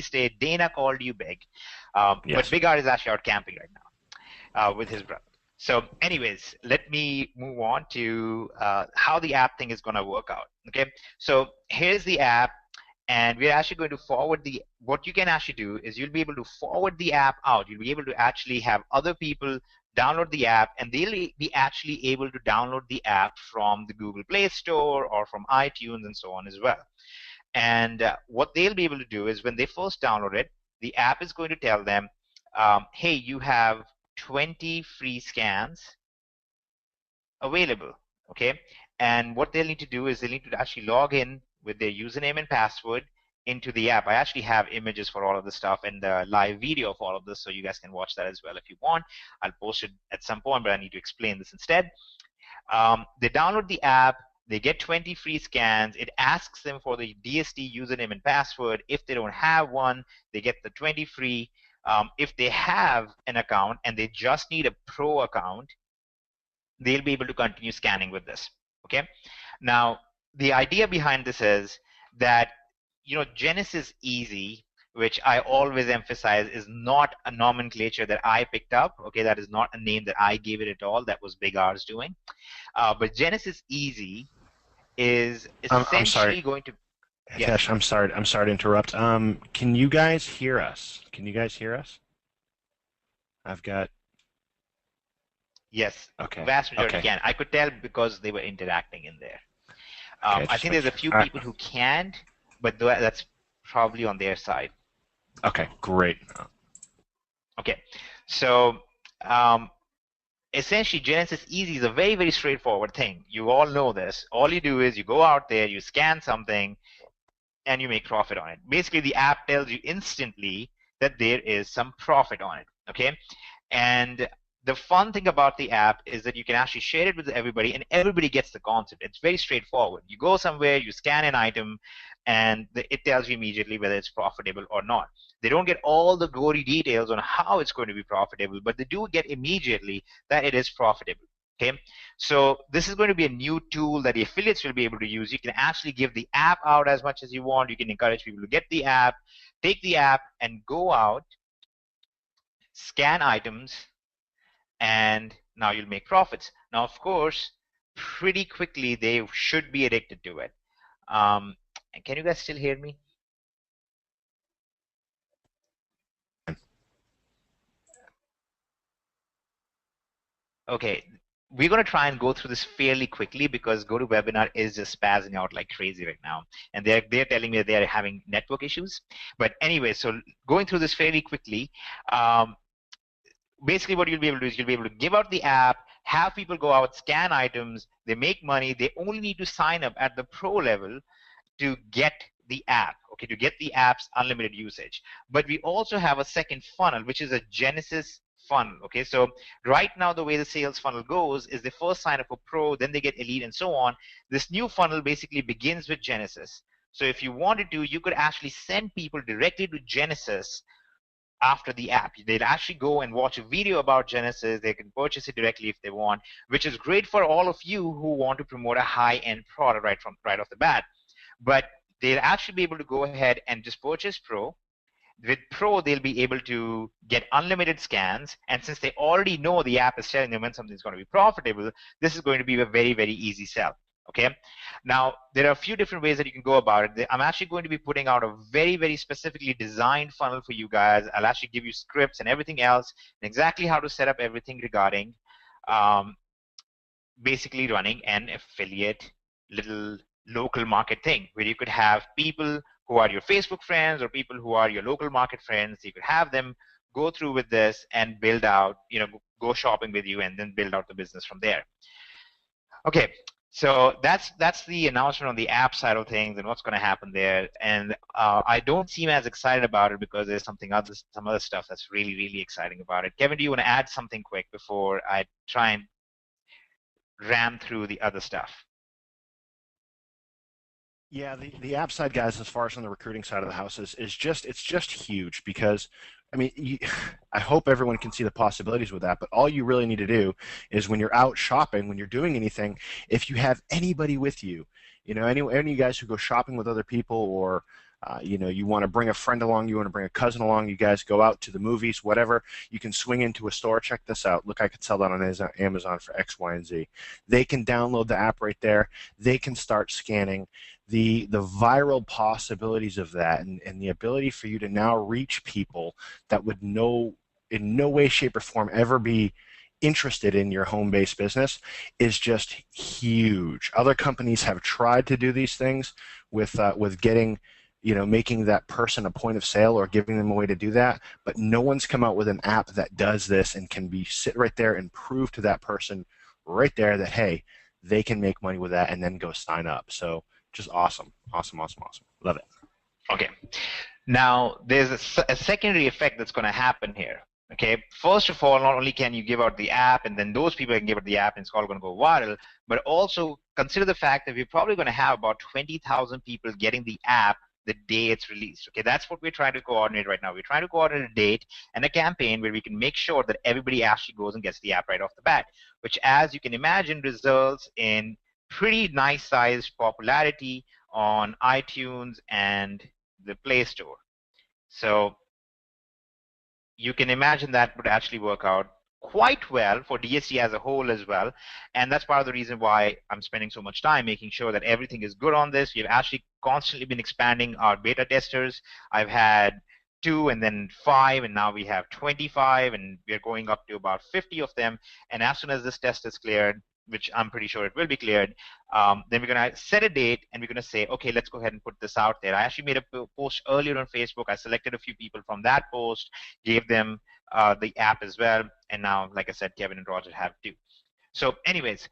estate. Dana called you Big, but Yes. Big Art is actually out camping right now with his brother. So, anyways, let me move on to how the app thing is going to work out. Okay, so here's the app, and we're actually going to forward the. What you can actually do is you'll be able to forward the app out. You'll be able to actually have other people download the app, and they'll be actually able to download the app from the Google Play Store or from iTunes and so on as well. And what they'll be able to do is when they first download it, the app is going to tell them, hey, you have 20 free scans available. Okay, and what they'll need to do is they'll need to actually log in with their username and password into the app. I actually have images for all of this stuff and the live video of all of this, so you guys can watch that as well if you want. I'll post it at some point, but I need to explain this instead. They download the app, they get 20 free scans. It asks them for the DSD username and password. If they don't have one, they get the 20 free. If they have an account and they just need a pro account, they'll be able to continue scanning with this. Okay. Now, the idea behind this is that, Genesis Easy, which I always emphasize is not a nomenclature that I picked up. Okay, that is not a name that I gave it at all. That was Big R's doing. But Genesis Easy is I'm sorry, essentially going to. Yes. Hitesh. I'm sorry to interrupt. Can you guys hear us? Can you guys hear us? I've got. Yes. Okay. Vast majority Okay. can. I could tell because they were interacting in there. Okay, I think there's a few people who can't, but that's probably on their side. Okay, great. Okay, so essentially Genesis Easy is a very, very straightforward thing. You all know this. All you do is you go out there, you scan something, and you make profit on it. Basically, the app tells you instantly that there is some profit on it, okay? And the fun thing about the app is that you can actually share it with everybody, and everybody gets the concept. It's very straightforward. You go somewhere, you scan an item, and it tells you immediately whether it's profitable or not. They don't get all the gory details on how it's going to be profitable, but they do get immediately that it is profitable. Okay, so this is going to be a new tool that the affiliates will be able to use. You can actually give the app out as much as you want. You can encourage people to get the app, take the app, and go out, scan items, and now you'll make profits. Now, of course, pretty quickly they should be addicted to it. Can you guys still hear me? Okay, we're going to try and go through this fairly quickly because GoToWebinar is just spazzing out like crazy right now, and they're telling me that they're having network issues. But anyway, so going through this fairly quickly, basically what you'll be able to do is you'll be able to give out the app, have people go out, scan items, they make money. They only need to sign up at the pro level to get the app, okay, to get the app's unlimited usage. But we also have a second funnel, which is a Genesis funnel. Okay, so right now the way the sales funnel goes is they first sign up for pro, then they get elite and so on. This new funnel basically begins with Genesis. So if you wanted to, you could actually send people directly to Genesis after the app. They'll actually go and watch a video about Genesis. They can purchase it directly if they want, which is great for all of you who want to promote a high-end product right off the bat. But they'll actually be able to go ahead and just purchase pro. With Pro, they'll be able to get unlimited scans, and since they already know the app is telling them when something's going to be profitable, this is going to be a very, very easy sell. Okay. Now, there are a few different ways that you can go about it. I'm actually going to be putting out a very, very specifically designed funnel for you guys. I'll actually give you scripts and everything else, and exactly how to set up everything regarding basically running an affiliate little local market thing where you could have people who are your Facebook friends or people who are your local market friends. You could have them go through with this and build out, go shopping with you and then build out the business from there. Okay, so that's the announcement on the app side of things and what's going to happen there. And I don't seem as excited about it because there's some other stuff that's really, really exciting about it. Kevin, do you want to add something quick before I try and ram through the other stuff? Yeah, the app side, guys, as far as on the recruiting side of the house it's just huge because, I mean, I hope everyone can see the possibilities with that, but all you really need to do is when you're out shopping, when you're doing anything, if you have anybody with you, any of you guys who go shopping with other people or You want to bring a friend along, you want to bring a cousin along, you guys go out to the movies, whatever, you can swing into a store. Check this out. Look, I could sell that on Amazon for X, Y, and Z. They can download the app right there. They can start scanning. The viral possibilities of that and the ability for you to now reach people that would in no way, shape, or form ever be interested in your home-based business is just huge. Other companies have tried to do these things with getting, making that person a point of sale or giving them a way to do that, but no one's come out with an app that does this and can sit right there and prove to that person right there that, hey, they can make money with that and then go sign up. So just awesome. Love it. Okay. Now, there's a secondary effect that's going to happen here. Okay, first of all, not only can you give out the app and then those people can give out the app and it's all going to go viral, but also consider the fact that we're probably going to have about 20,000 people getting the app the day it's released. Okay, that's what we're trying to coordinate right now. We're trying to coordinate a date and a campaign where we can make sure that everybody actually goes and gets the app right off the bat, which, as you can imagine, results in pretty nice sized popularity on iTunes and the Play Store. So you can imagine that would actually work out quite well for DST as a whole as well. And that's part of the reason why I'm spending so much time making sure that everything is good on this. We've actually constantly been expanding our beta testers. I've had 2 and then 5, and now we have 25, and we're going up to about 50 of them. And as soon as this test is cleared, which I'm pretty sure it will be cleared, then we're going to set a date and we're going to say, okay, let's go ahead and put this out there. I actually made a post earlier on Facebook. I selected a few people from that post, gave them the app as well, and now, like I said, Kevin and Roger have too. So anyways,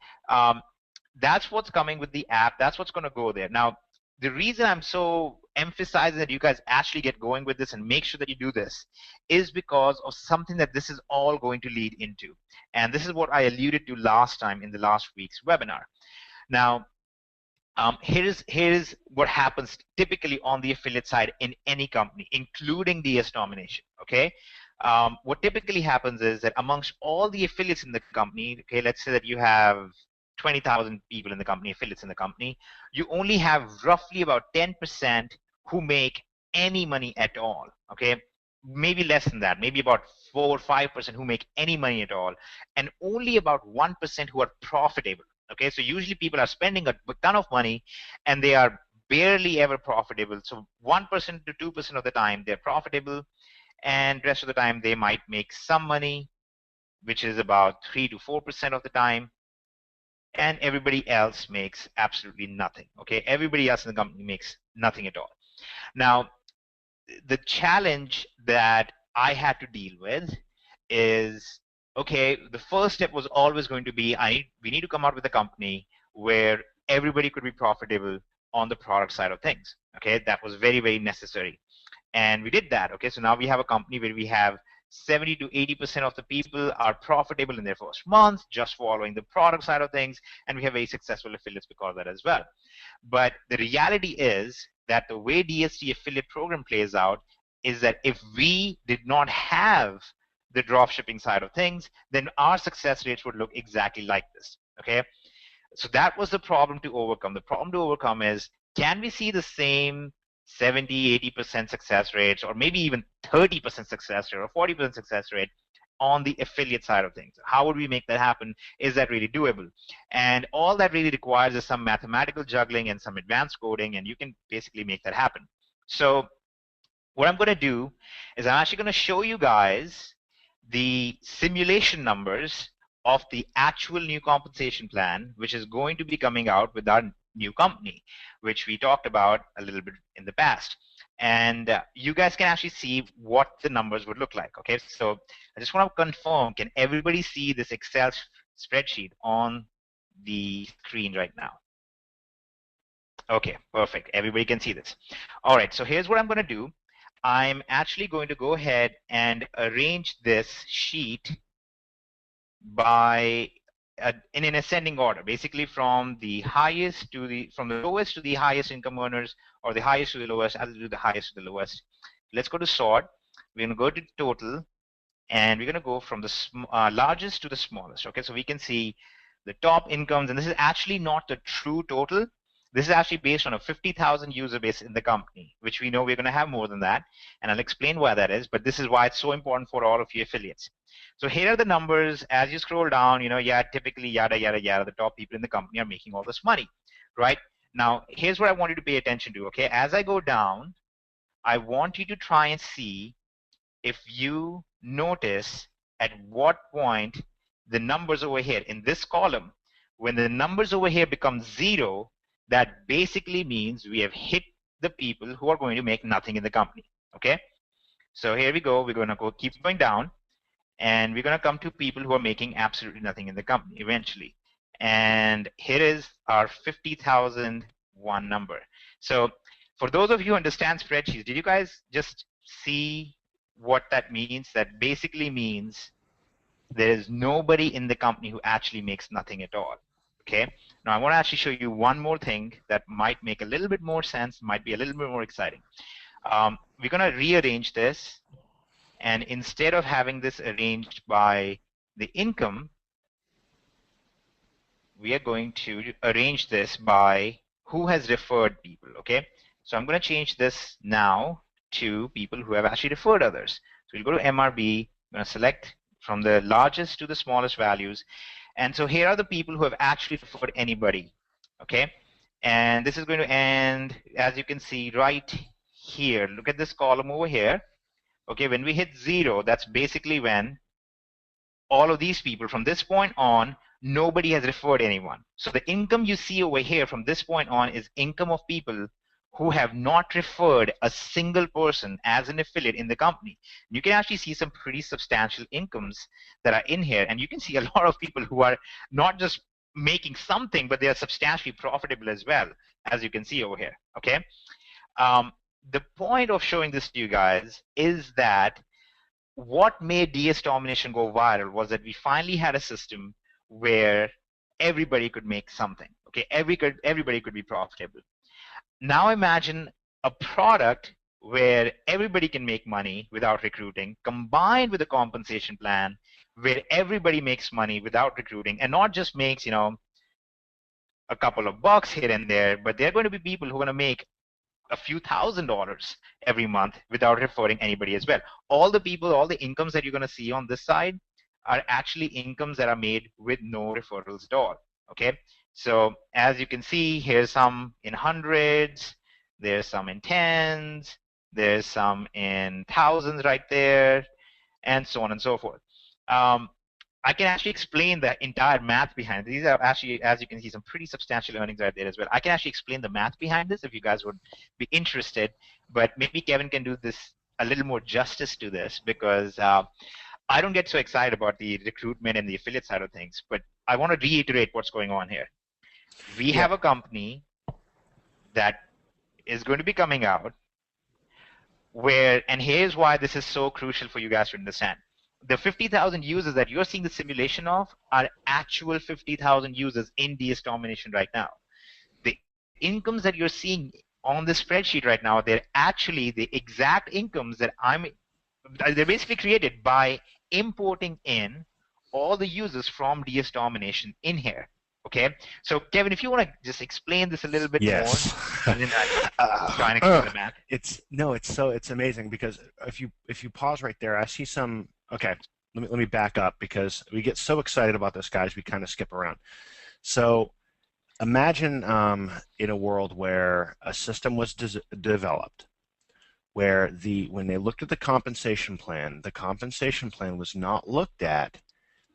that's what's coming with the app. That's what's going to go there. Now, the reason I'm so emphasizing that you guys actually get going with this and make sure that you do this is because of something that this is all going to lead into. And this is what I alluded to last time in the last week's webinar. Now, here's what happens typically on the affiliate side in any company, including DS Domination, okay? What typically happens is that amongst all the affiliates in the company, okay, let's say that you have 20,000 people in the company, affiliates in the company, you only have roughly about 10% who make any money at all, okay? Maybe less than that, maybe about 4 or 5% who make any money at all, and only about 1% who are profitable, okay? So usually people are spending a ton of money and they are barely ever profitable. So 1% to 2% of the time they're profitable, and the rest of the time they might make some money, which is about 3 to 4% of the time, and everybody else makes absolutely nothing, okay? Everybody else in the company makes nothing at all. Now, the challenge that I had to deal with is, okay, the first step was always going to be, we need to come out with a company where everybody could be profitable on the product side of things, okay? That was very, very necessary. And we did that, okay? So now we have a company where we have 70 to 80% of the people are profitable in their first month, just following the product side of things, and we have very successful affiliates because of that as well. But the reality is that the way DST affiliate program plays out is that if we did not have the dropshipping side of things, then our success rates would look exactly like this, okay? So that was the problem to overcome. The problem to overcome is, can we see the same 70, 80% success rates, or maybe even 30% success rate or 40% success rate on the affiliate side of things? How would we make that happen? Is that really doable? And all that really requires is some mathematical juggling and some advanced coding, and you can basically make that happen. So what I'm going to do is I'm actually going to show you guys the simulation numbers of the actual new compensation plan, which is going to be coming out with our new company, which we talked about a little bit in the past. And you guys can actually see what the numbers would look like, okay? So I just want to confirm, can everybody see this Excel spreadsheet on the screen right now? Okay, perfect. Everybody can see this. All right, so here's what I'm going to do. I'm actually going to go ahead and arrange this sheet by in an ascending order, basically from the highest to the lowest to the highest income earners, or the highest to the lowest. I'll do the highest to the lowest. Let's go to sort. We're going to go to total, and we're going to go from the largest to the smallest. Okay, so we can see the top incomes, and this is actually not the true total. This is actually based on a 50,000 user base in the company, which we know we're going to have more than that. And I'll explain why that is, but this is why it's so important for all of your affiliates. So here are the numbers. As you scroll down, yeah, typically yada, yada, yada, the top people in the company are making all this money, right? Now, here's what I want you to pay attention to, okay? As I go down, I want you to try and see if you notice at what point the numbers over here in this column, when the numbers over here become 0, that basically means we have hit the people who are going to make nothing in the company, okay? So here we go. We're going to keep going down, and we're going to come to people who are making absolutely nothing in the company eventually. And here is our 50,001 number. So for those of you who understand spreadsheets, did you guys just see what that means? That basically means there is nobody in the company who actually makes nothing at all. Okay. Now I want to actually show you one more thing that might make a little bit more sense, might be a little bit more exciting. We're going to rearrange this, and instead of having this arranged by the income, we are going to arrange this by who has referred people. Okay. So I'm going to change this now to people who have actually referred others. So we'll go to MRB. I'm going to select from the largest to the smallest values. And so here are the people who have actually referred anybody, okay? And this is going to end, as you can see, right here. Look at this column over here. Okay, when we hit 0, that's basically when all of these people, from this point on, nobody has referred anyone. So the income you see over here from this point on is income of people who have not referred a single person as an affiliate in the company. You can actually see some pretty substantial incomes that are in here, and you can see a lot of people who are not just making something, but they are substantially profitable as well, as you can see over here, okay? The point of showing this to you guys is that what made DS Domination go viral was that we finally had a system where everybody could make something, okay? Everybody could be profitable. Now imagine a product where everybody can make money without recruiting, combined with a compensation plan where everybody makes money without recruiting, and not just makes, a couple of bucks here and there, but they're going to be people who are going to make a few $1,000s every month without referring anybody as well. All the people, all the incomes that you're going to see on this side are actually incomes that are made with no referrals at all, okay? So as you can see, here's some in hundreds, there's some in tens, there's some in thousands right there, and so on and so forth. I can actually explain the entire math behind it. These are actually, as you can see, some pretty substantial earnings right there as well. I can actually explain the math behind this if you guys would be interested, but maybe Kevin can do this a little more justice to this, because I don't get so excited about the recruitment and the affiliate side of things, but I want to reiterate what's going on here. We have a company that is going to be coming out where, and here's why this is so crucial for you guys to understand. The 50,000 users that you're seeing the simulation of are actual 50,000 users in DS Domination right now. The incomes that you're seeing on the spreadsheet right now, they're actually the exact incomes that they're basically created by importing in all the users from DS Domination in here. Okay, so Kevin, if you want to just explain this a little bit more, and then try and explain the math. It's amazing, because if you pause right there, I see some. Okay, let me back up, because we get so excited about this, guys, we kind of skip around. So imagine in a world where a system was developed, where when they looked at the compensation plan was not looked at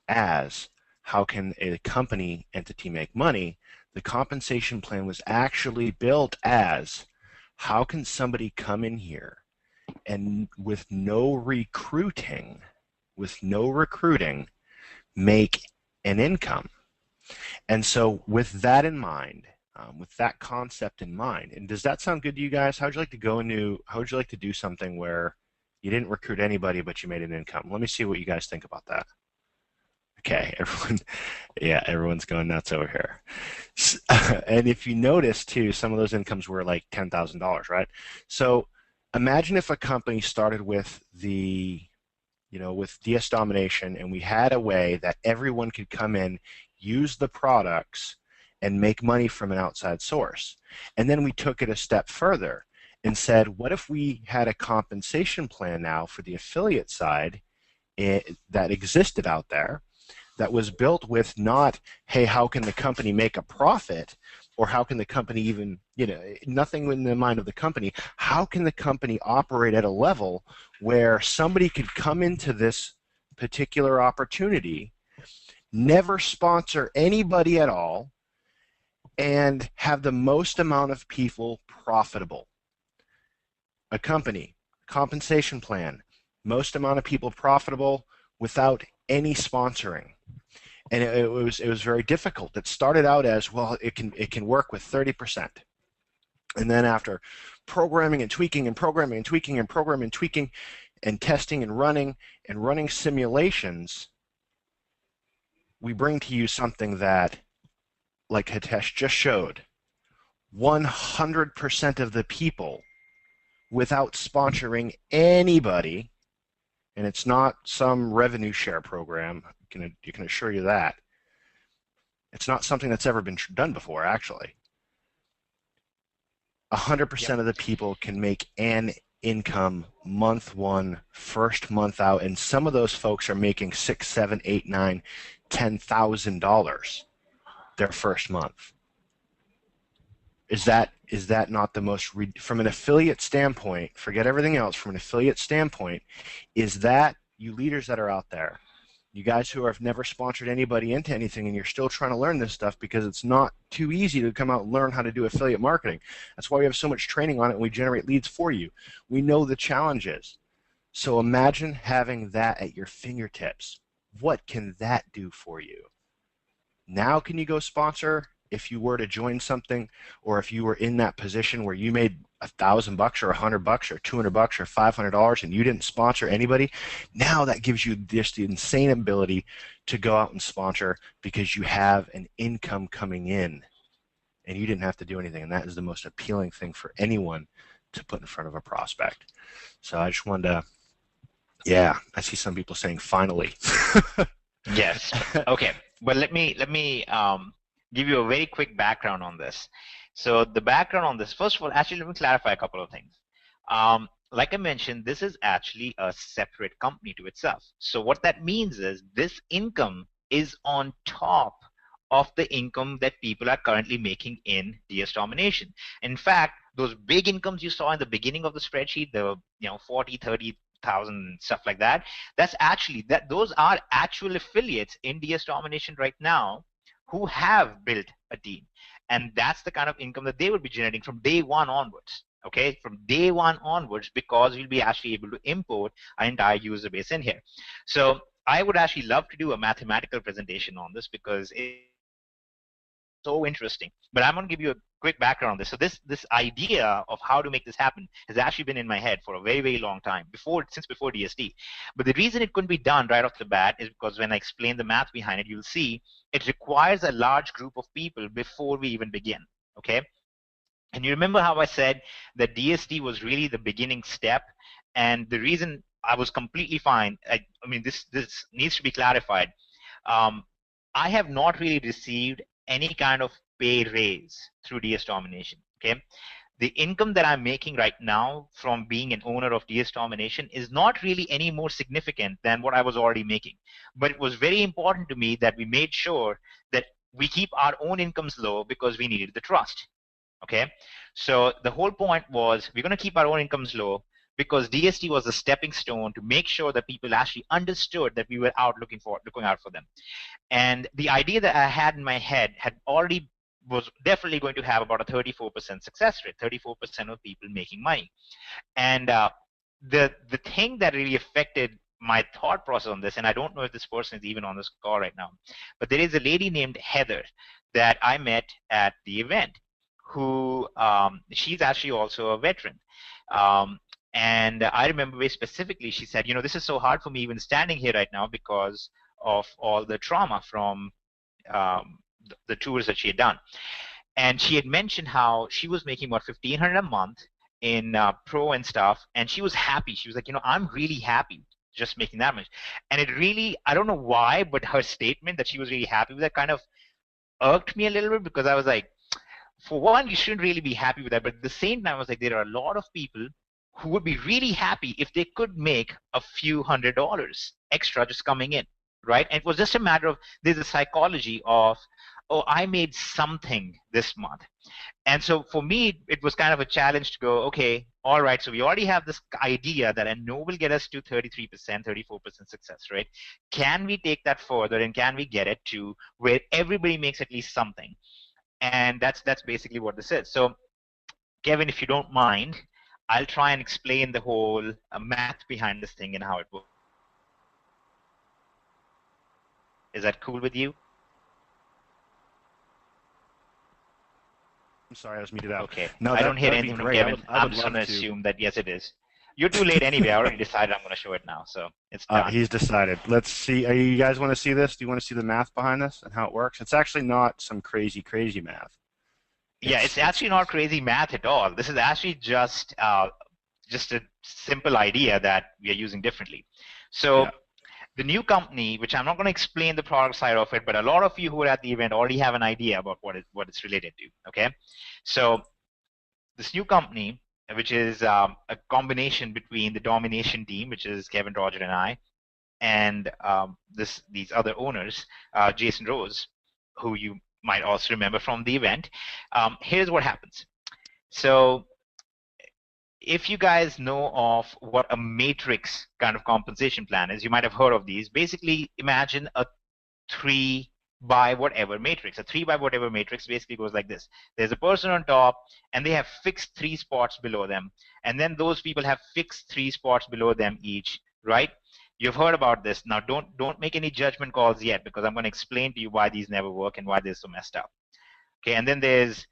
as how can a company entity make money. The compensation plan was actually built as how can somebody come in here and with no recruiting make an income. And so with that in mind, with that concept in mind, and does that sound good to you guys? How would you like to do something where you didn't recruit anybody but you made an income? Let me see what you guys think about that. Okay, everyone's going nuts over here. And if you notice too, some of those incomes were like $10,000, right? So imagine if a company started with with DS Domination, and we had a way that everyone could come in, use the products, and make money from an outside source. And then we took it a step further and said, what if we had a compensation plan now for the affiliate side that existed out there that was built with not, hey, how can the company make a profit, or how can the company even, nothing in the mind of the company, how can the company operate at a level where somebody could come into this particular opportunity, never sponsor anybody at all, and have the most amount of people profitable. A company, compensation plan, most amount of people profitable without any sponsoring. And it was very difficult. It started out as, well, it can work with 30%. And then after programming and tweaking and programming and tweaking and programming and tweaking and testing and running simulations, we bring to you something that, like Hitesh just showed, 100% of the people without sponsoring anybody, and it's not some revenue share program, you can assure you that. It's not something that's ever been done before, actually. 100% of the people can make an income month one, first month out, and some of those folks are making $6,000, $7,000, $8,000, $9,000, $10,000 their first month. Is that not the most, from an affiliate standpoint, forget everything else, from an affiliate standpoint, is that, you leaders that are out there, you guys who have never sponsored anybody into anything and you're still trying to learn this stuff because it's not too easy to come out and learn how to do affiliate marketing. That's why we have so much training on it and we generate leads for you. We know the challenges. So imagine having that at your fingertips. What can that do for you? Now can you go sponsor if you were to join something, or if you were in that position where you made $1,000 or $100 or $200 or $500 and you didn't sponsor anybody? Now that gives you just the insane ability to go out and sponsor because you have an income coming in and you didn't have to do anything, and that is the most appealing thing for anyone to put in front of a prospect. So I just wanted to, yeah, I see some people saying finally. Yes. Okay. But let me give you a very quick background on this. So the background on this, first of all, actually let me clarify a couple of things. Like I mentioned, this is actually a separate company to itself. So what that means is this income is on top of the income that people are currently making in DS Domination. In fact, those big incomes you saw in the beginning of the spreadsheet, the 40, 30,000 stuff like that, that's actually those are actual affiliates in DS Domination right now who have built a team, and that's the kind of income that they will be generating from day one onwards. Okay, from day one onwards, because we'll be actually able to import our entire user base in here. So I would actually love to do a mathematical presentation on this because it's so interesting. But I'm going to give you a quick background on this. So this idea of how to make this happen has actually been in my head for a very, very long time, since before DSD. But the reason it couldn't be done right off the bat is because when I explain the math behind it, you'll see it requires a large group of people before we even begin. Okay. And you remember how I said that DSD was really the beginning step, and the reason I was completely fine, I mean, this needs to be clarified. I have not really received any kind of pay raise through DS Domination. Okay, the income that I'm making right now from being an owner of DS Domination is not really any more significant than what I was already making. But it was very important to me that we made sure that we keep our own incomes low because we needed the trust. Okay, so the whole point was we're going to keep our own incomes low because DSD was a stepping stone to make sure that people actually understood that we were out looking out for them. And the idea that I had in my head was definitely going to have about a 34% success rate, 34% of people making money. And the thing that really affected my thought process on this, and I don't know if this person is even on this call right now, but there is a lady named Heather that I met at the event who she's actually also a veteran. And I remember very specifically, she said, this is so hard for me even standing here right now because of all the trauma from the tours that she had done. And she had mentioned how she was making about $1,500 a month in pro and stuff, and she was happy. She was like, I'm really happy just making that much. And it really, I don't know why, but her statement that she was really happy with that kind of irked me a little bit because I was like, for one, you shouldn't really be happy with that. But at the same time, I was like, there are a lot of people who would be really happy if they could make a few $100s extra just coming in, right? And it was just a matter of, there's a psychology of, oh, I made something this month. And so for me, it was kind of a challenge to go, okay, all right, so we already have this idea that I know will get us to 33%, 34% success rate. Can we take that further and can we get it to where everybody makes at least something? And that's basically what this is. So Kevin, if you don't mind, I'll try and explain the whole math behind this thing and how it works. Is that cool with you? I'm sorry, I was muted out. Okay. No, I don't hear anything from Kevin. I would I'm just going to love to. assume that yes, it is. You're too late anyway. I already decided I'm going to show it now, so it's done. He's decided. Let's see. You guys want to see this? Do you want to see the math behind this and how it works? It's actually not some crazy math. Yeah, it's actually not crazy math at all. This is actually just a simple idea that we are using differently. So. Yeah. The new company, which I'm not going to explain the product side of it, but a lot of you who are at the event already have an idea about what it's related to. Okay, so this new company, which is a combination between the Domination team, which is Kevin, Roger, and I, and these other owners, Jason Rose, who you might also remember from the event. Here's what happens. So if you guys know of what a matrix kind of compensation plan is, you might have heard of these. Basically, imagine a 3 by whatever matrix. A 3 by whatever matrix basically goes like this. There's a person on top, and they have fixed 3 spots below them. And then those people have fixed 3 spots below them each, right? You've heard about this. Now, don't make any judgment calls yet, because I'm going to explain to you why these never work and why they're so messed up. Okay, and then there's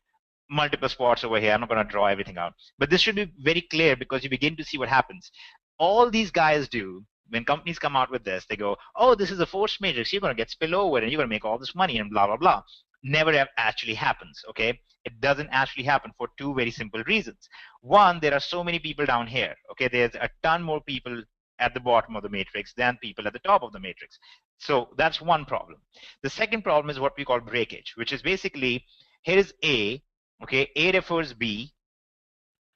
multiple spots over here. I'm not going to draw everything out. But this should be very clear because you begin to see what happens. All these guys do, when companies come out with this, they go, oh, this is a forced matrix. You're going to get spillover and you're going to make all this money and blah, blah, blah. Never actually happens, okay? It doesn't actually happen for 2 very simple reasons. One, there are so many people down here, okay? There's a ton more people at the bottom of the matrix than people at the top of the matrix. So that's one problem. The second problem is what we call breakage, which is basically, here is A, okay, A refers B,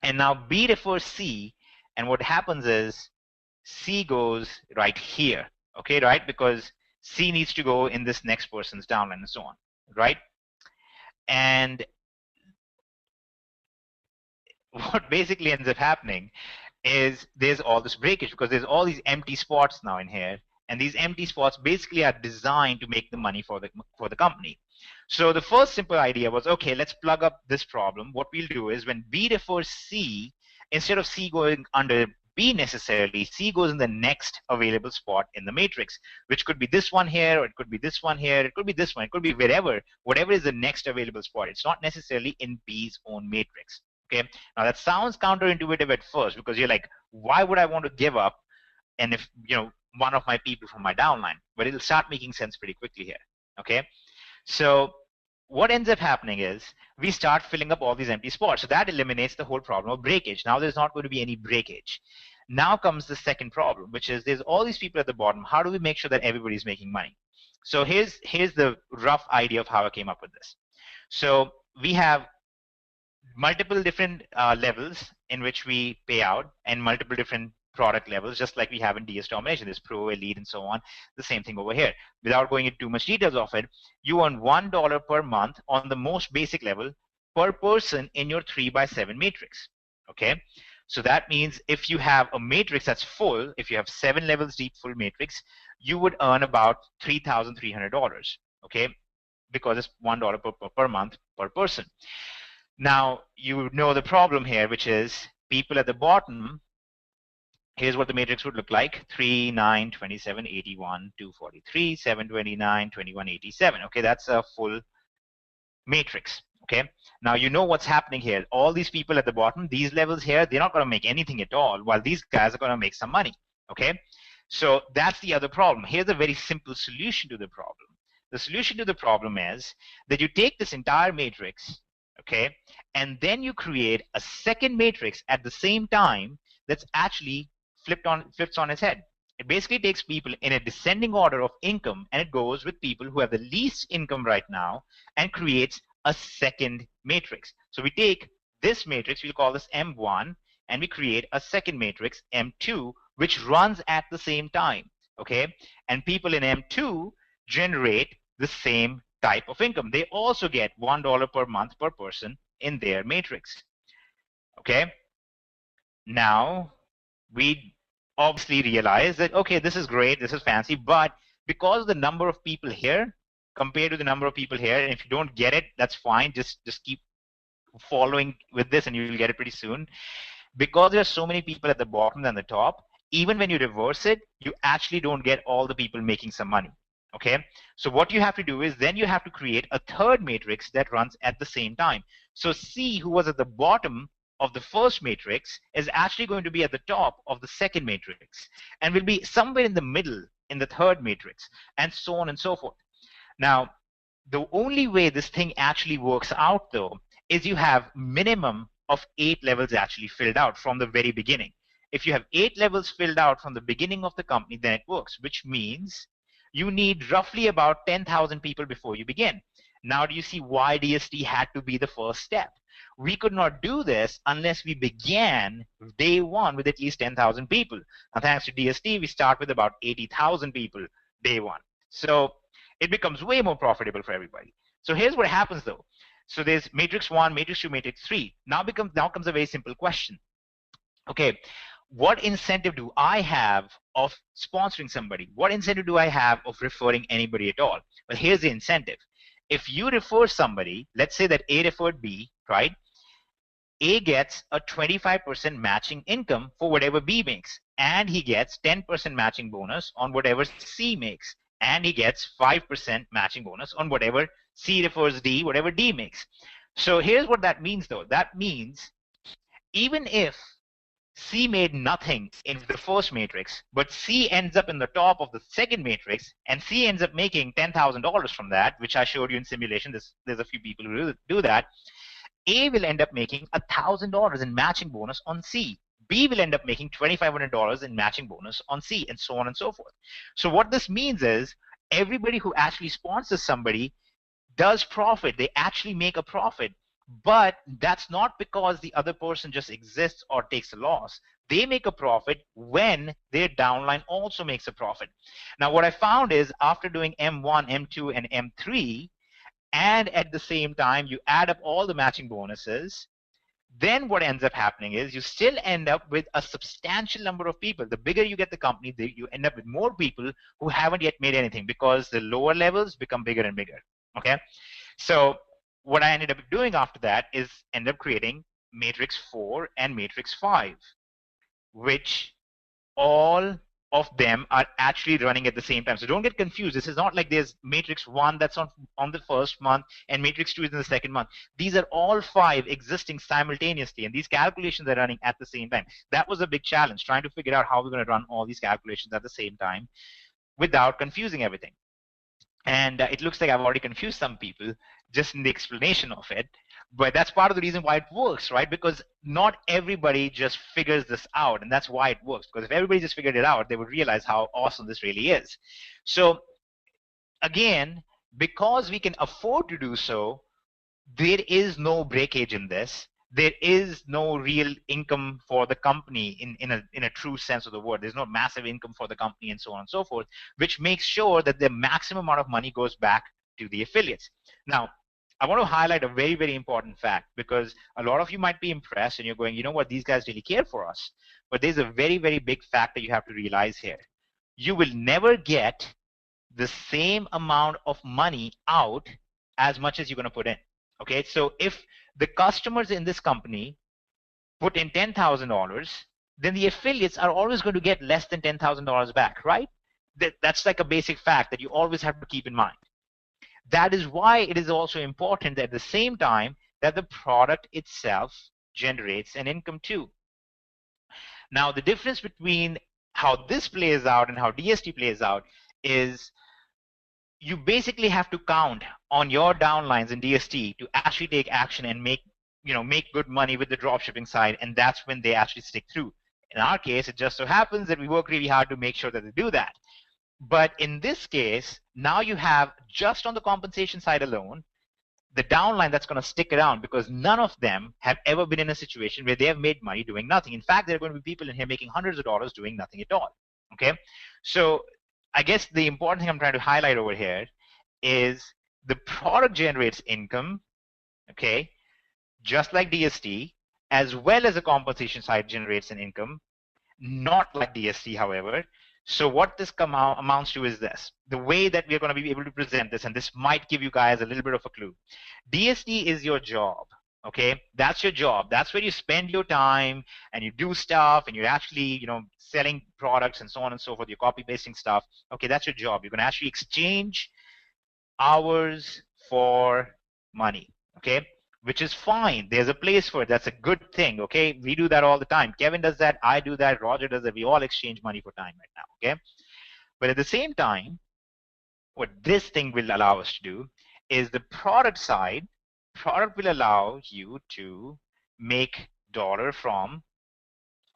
and now B refers C, and what happens is C goes right here, okay, right? Because C needs to go in this next person's downline and so on, right? And what basically ends up happening is there's all this breakage because there's all these empty spots now in here, and these empty spots basically are designed to make the money for the company. So the first simple idea was, okay, let's plug up this problem. What we'll do is when B refers C, instead of C going under B necessarily, C goes in the next available spot in the matrix, which could be this one here, or it could be this one here, it could be this one, it could be wherever, whatever is the next available spot. It's not necessarily in B's own matrix. Okay, now that sounds counterintuitive at first because you're like, why would I want to give up? And if, you know, one of my people from my downline, but it'll start making sense pretty quickly here. Okay, so what ends up happening is we start filling up all these empty spots. So that eliminates the whole problem of breakage. Now there's not going to be any breakage. Now comes the second problem, which is there's all these people at the bottom. How do we make sure that everybody's making money? So here's the rough idea of how I came up with this. So we have multiple different levels in which we pay out, and multiple different product levels, just like we have in DS Domination. There's Pro, Elite, and so on. The same thing over here. Without going into too much details of it, you earn $1 per month on the most basic level per person in your 3x7 matrix. Okay, so that means if you have a matrix that's full, if you have 7 levels deep full matrix, you would earn about $3,300. Okay, because it's $1 per month per person. Now you know the problem here, which is people at the bottom. Here's what the matrix would look like: 3, 9, 27, 81, 243, 729, 21, 87. Okay, that's a full matrix. Okay, now you know what's happening here. All these people at the bottom, these levels here, they're not going to make anything at all, while these guys are going to make some money. Okay, so that's the other problem. Here's a very simple solution to the problem. The solution to the problem is that you take this entire matrix, okay, and then you create a second matrix at the same time that's actually flips on its head. It basically takes people in a descending order of income, and it goes with people who have the least income right now and creates a second matrix. So we take this matrix, we'll call this M1, and we create a second matrix, M2, which runs at the same time, okay? And people in M2 generate the same type of income. They also get $1 per month per person in their matrix, okay? Now, we obviously realize that, okay, this is great, this is fancy, but because the number of people here compared to the number of people here, and if you don't get it, that's fine, just keep following with this and you'll get it pretty soon. Because there are so many people at the bottom than the top, even when you reverse it, you actually don't get all the people making some money, okay? So what you have to do is then you have to create a third matrix that runs at the same time. So C, who was at the bottom of the first matrix, is actually going to be at the top of the second matrix and will be somewhere in the middle in the third matrix, and so on and so forth. Now, the only way this thing actually works out, though, is you have minimum of 8 levels actually filled out from the very beginning. If you have 8 levels filled out from the beginning of the company, then it works, which means you need roughly about 10,000 people before you begin. Now, do you see why DST had to be the first step? We could not do this unless we began day one with at least 10,000 people. Now, thanks to DST, we start with about 80,000 people day one. So it becomes way more profitable for everybody. So here's what happens, though. So there's matrix 1, matrix 2, matrix 3. Now comes a very simple question. Okay, what incentive do I have of sponsoring somebody? What incentive do I have of referring anybody at all? Well, here's the incentive. If you refer somebody, let's say that A referred B, right? A gets a 25% matching income for whatever B makes, and he gets 10% matching bonus on whatever C makes, and he gets 5% matching bonus on whatever C refers D, whatever D makes. So here's what that means, though. That means even if C made nothing in the first matrix, but C ends up in the top of the second matrix, and C ends up making $10,000 from that, which I showed you in simulation. There's a few people who do that. A will end up making $1,000 in matching bonus on C. B will end up making $2,500 in matching bonus on C, and so on and so forth. So what this means is everybody who actually sponsors somebody does profit. They actually make a profit, but that's not because the other person just exists or takes a loss. They make a profit when their downline also makes a profit. Now, what I found is after doing M1, M2, and M3, and at the same time you add up all the matching bonuses, then what ends up happening is you still end up with a substantial number of people. The bigger you get the company, you end up with more people who haven't yet made anything, because the lower levels become bigger and bigger. Okay, so what I ended up doing after that is end up creating matrix 4 and matrix 5, which all of them are actually running at the same time. So don't get confused. This is not like there's matrix 1 that's on the first month and matrix 2 is in the second month. These are all 5 existing simultaneously, and these calculations are running at the same time. That was a big challenge, trying to figure out how we're going to run all these calculations at the same time without confusing everything. And it looks like I've already confused some people just in the explanation of it, but that's part of the reason why it works, right? Because not everybody just figures this out, and that's why it works. Because if everybody just figured it out, they would realize how awesome this really is. So again, because we can afford to do so, there is no breakage in this. There is no real income for the company in a true sense of the word. There's no massive income for the company, and so on and so forth, which makes sure that the maximum amount of money goes back to the affiliates. Now, I want to highlight a very, very important fact, because a lot of you might be impressed and you're going, you know what, these guys really care for us. But there's a very, very big fact that you have to realize here. You will never get the same amount of money out as much as you're going to put in. Okay, so if the customers in this company put in $10,000, then the affiliates are always going to get less than $10,000 back, right? That's like a basic fact that you always have to keep in mind. That is why it is also important that at the same time that the product itself generates an income too. Now, the difference between how this plays out and how DST plays out is you basically have to count on your downlines in DST to actually take action and make good money with the dropshipping side, and that's when they actually stick through. In our case, it just so happens that we work really hard to make sure that they do that. But in this case, now you have, just on the compensation side alone, the downline that's going to stick around, because none of them have ever been in a situation where they have made money doing nothing. In fact, there are going to be people in here making hundreds of dollars doing nothing at all. Okay, so I guess the important thing I'm trying to highlight over here is the product generates income, okay, just like DST, as well as the compensation side generates an income, not like DST, however. So what this amounts to is this. The way that we're going to be able to present this, and this might give you guys a little bit of a clue. DST is your job, okay? That's your job. That's where you spend your time and you do stuff and you're actually, selling products and so on and so forth. You're copy pasting stuff. Okay, that's your job. You're going to actually exchange hours for money, okay? Which is fine. There's a place for it. That's a good thing, okay? We do that all the time. Kevin does that. I do that. Roger does that. We all exchange money for time right now, okay? But at the same time, what this thing will allow us to do is the product side. Product will allow you to make dollar from,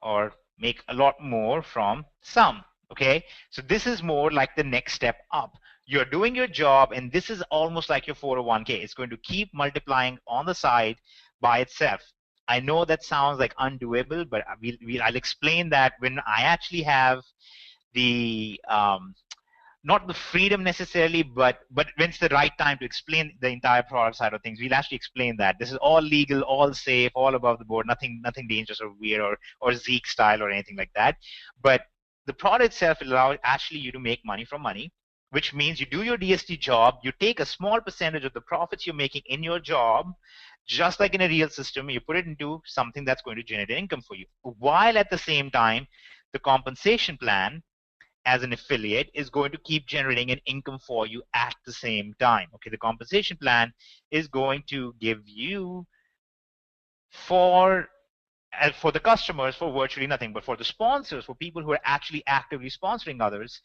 or make a lot more from some, okay? So this is more like the next step up. You're doing your job, and this is almost like your 401k. It's going to keep multiplying on the side by itself. I know that sounds like undoable, but I'll explain that when I actually have the not the freedom necessarily, but when it's the right time to explain the entire product side of things, we'll actually explain that. This is all legal, all safe, all above the board, nothing dangerous or weird or Zeke style or anything like that. But the product itself will allow actually you to make money from money, which means you do your DST job, you take a small percentage of the profits you're making in your job, just like in a real system, you put it into something that's going to generate income for you. While at the same time, the compensation plan as an affiliate is going to keep generating an income for you at the same time. Okay, the compensation plan is going to give you for the customers for virtually nothing, but for the sponsors, for people who are actually actively sponsoring others,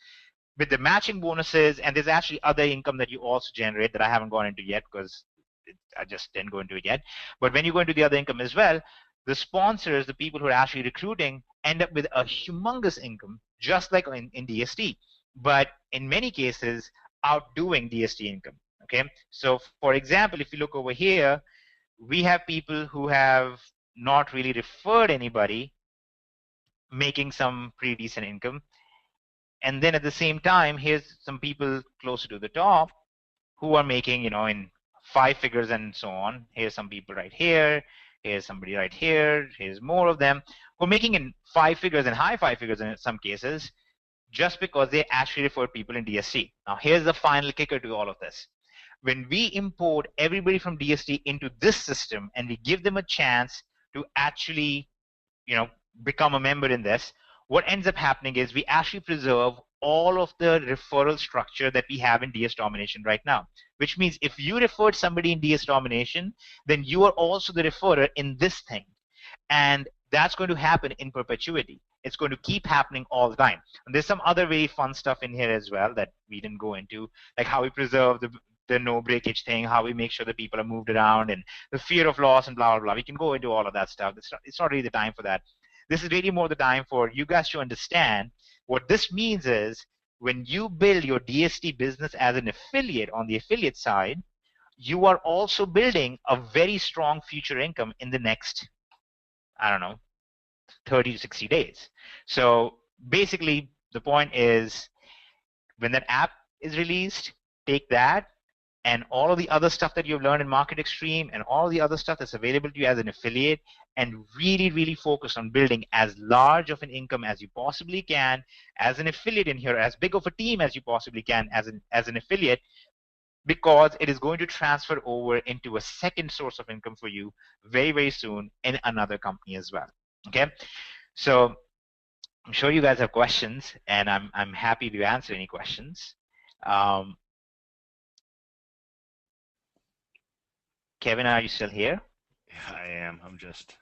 with the matching bonuses, and there's actually other income that you also generate that I haven't gone into yet because I just didn't go into it yet. But when you go into the other income as well, the sponsors, the people who are actually recruiting, end up with a humongous income, just like in DST, but in many cases outdoing DST income. Okay, so for example, if you look over here, we have people who have not really referred anybody, making some pretty decent income. And then at the same time, here's some people closer to the top who are making, in 5 figures and so on. Here's some people right here. Here's somebody right here. Here's more of them who are making in 5 figures and high 5 figures in some cases, just because they actually refer people in DST. Now, here's the final kicker to all of this. When we import everybody from DST into this system and we give them a chance to actually, become a member in this, what ends up happening is we actually preserve all of the referral structure that we have in DS Domination right now, which means if you referred somebody in DS Domination, then you are also the referrer in this thing. And that's going to happen in perpetuity. It's going to keep happening all the time. And there's some other very fun stuff in here as well that we didn't go into, like how we preserve the no breakage thing, how we make sure that people are moved around, and the fear of loss and blah, blah, blah. We can go into all of that stuff. It's not really the time for that. This is really more the time for you guys to understand what this means is when you build your DST business as an affiliate on the affiliate side, you are also building a very strong future income in the next, 30 to 60 days. So basically, the point is when that app is released, take that and all of the other stuff that you've learned in Market Extreme and all the other stuff that's available to you as an affiliate, and really, really focus on building as large of an income as you possibly can as an affiliate in here, as big of a team as you possibly can as an affiliate, because it is going to transfer over into a second source of income for you very, very soon in another company as well. Okay, so I'm sure you guys have questions, and I'm happy to answer any questions. Kevin, are you still here? Yeah, I am. I'm just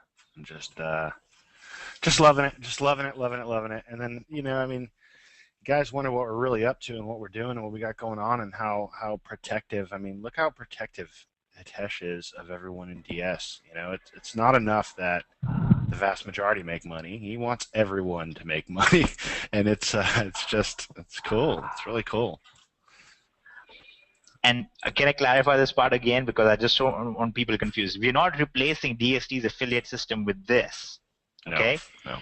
loving it, loving it. And then, guys wonder what we're really up to and what we're doing and what we got going on and how protective. Look how protective Hitesh is of everyone in DS. It's not enough that the vast majority make money. He wants everyone to make money, and it's cool. It's really cool. And can I clarify this part again, because I just don't want people confused. We're not replacing DST's affiliate system with this. Okay. No.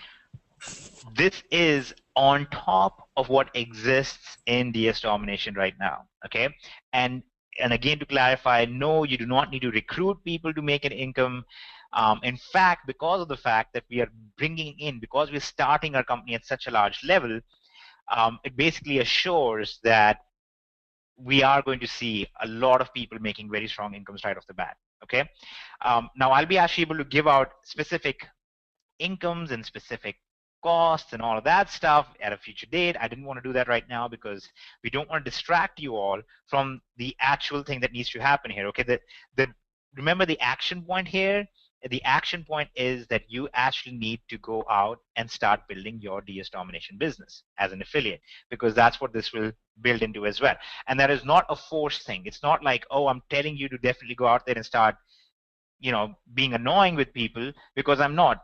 This is on top of what exists in DS Domination right now. Okay. And again, to clarify, no, you do not need to recruit people to make an income. In fact, because of the fact that we are bringing in, because we're starting our company at such a large level, it basically assures that we are going to see a lot of people making very strong incomes right off the bat. Okay. Now I'll be actually able to give out specific incomes and specific costs and all of that stuff at a future date. I didn't want to do that right now because we don't want to distract you all from the actual thing that needs to happen here. Okay. Remember the action point here. The action point is that you actually need to go out and start building your DS Domination business as an affiliate, because that's what this will build into as well. And that is not a forced thing. It's not like, oh, I'm telling you to definitely go out there and start, being annoying with people, because I'm not.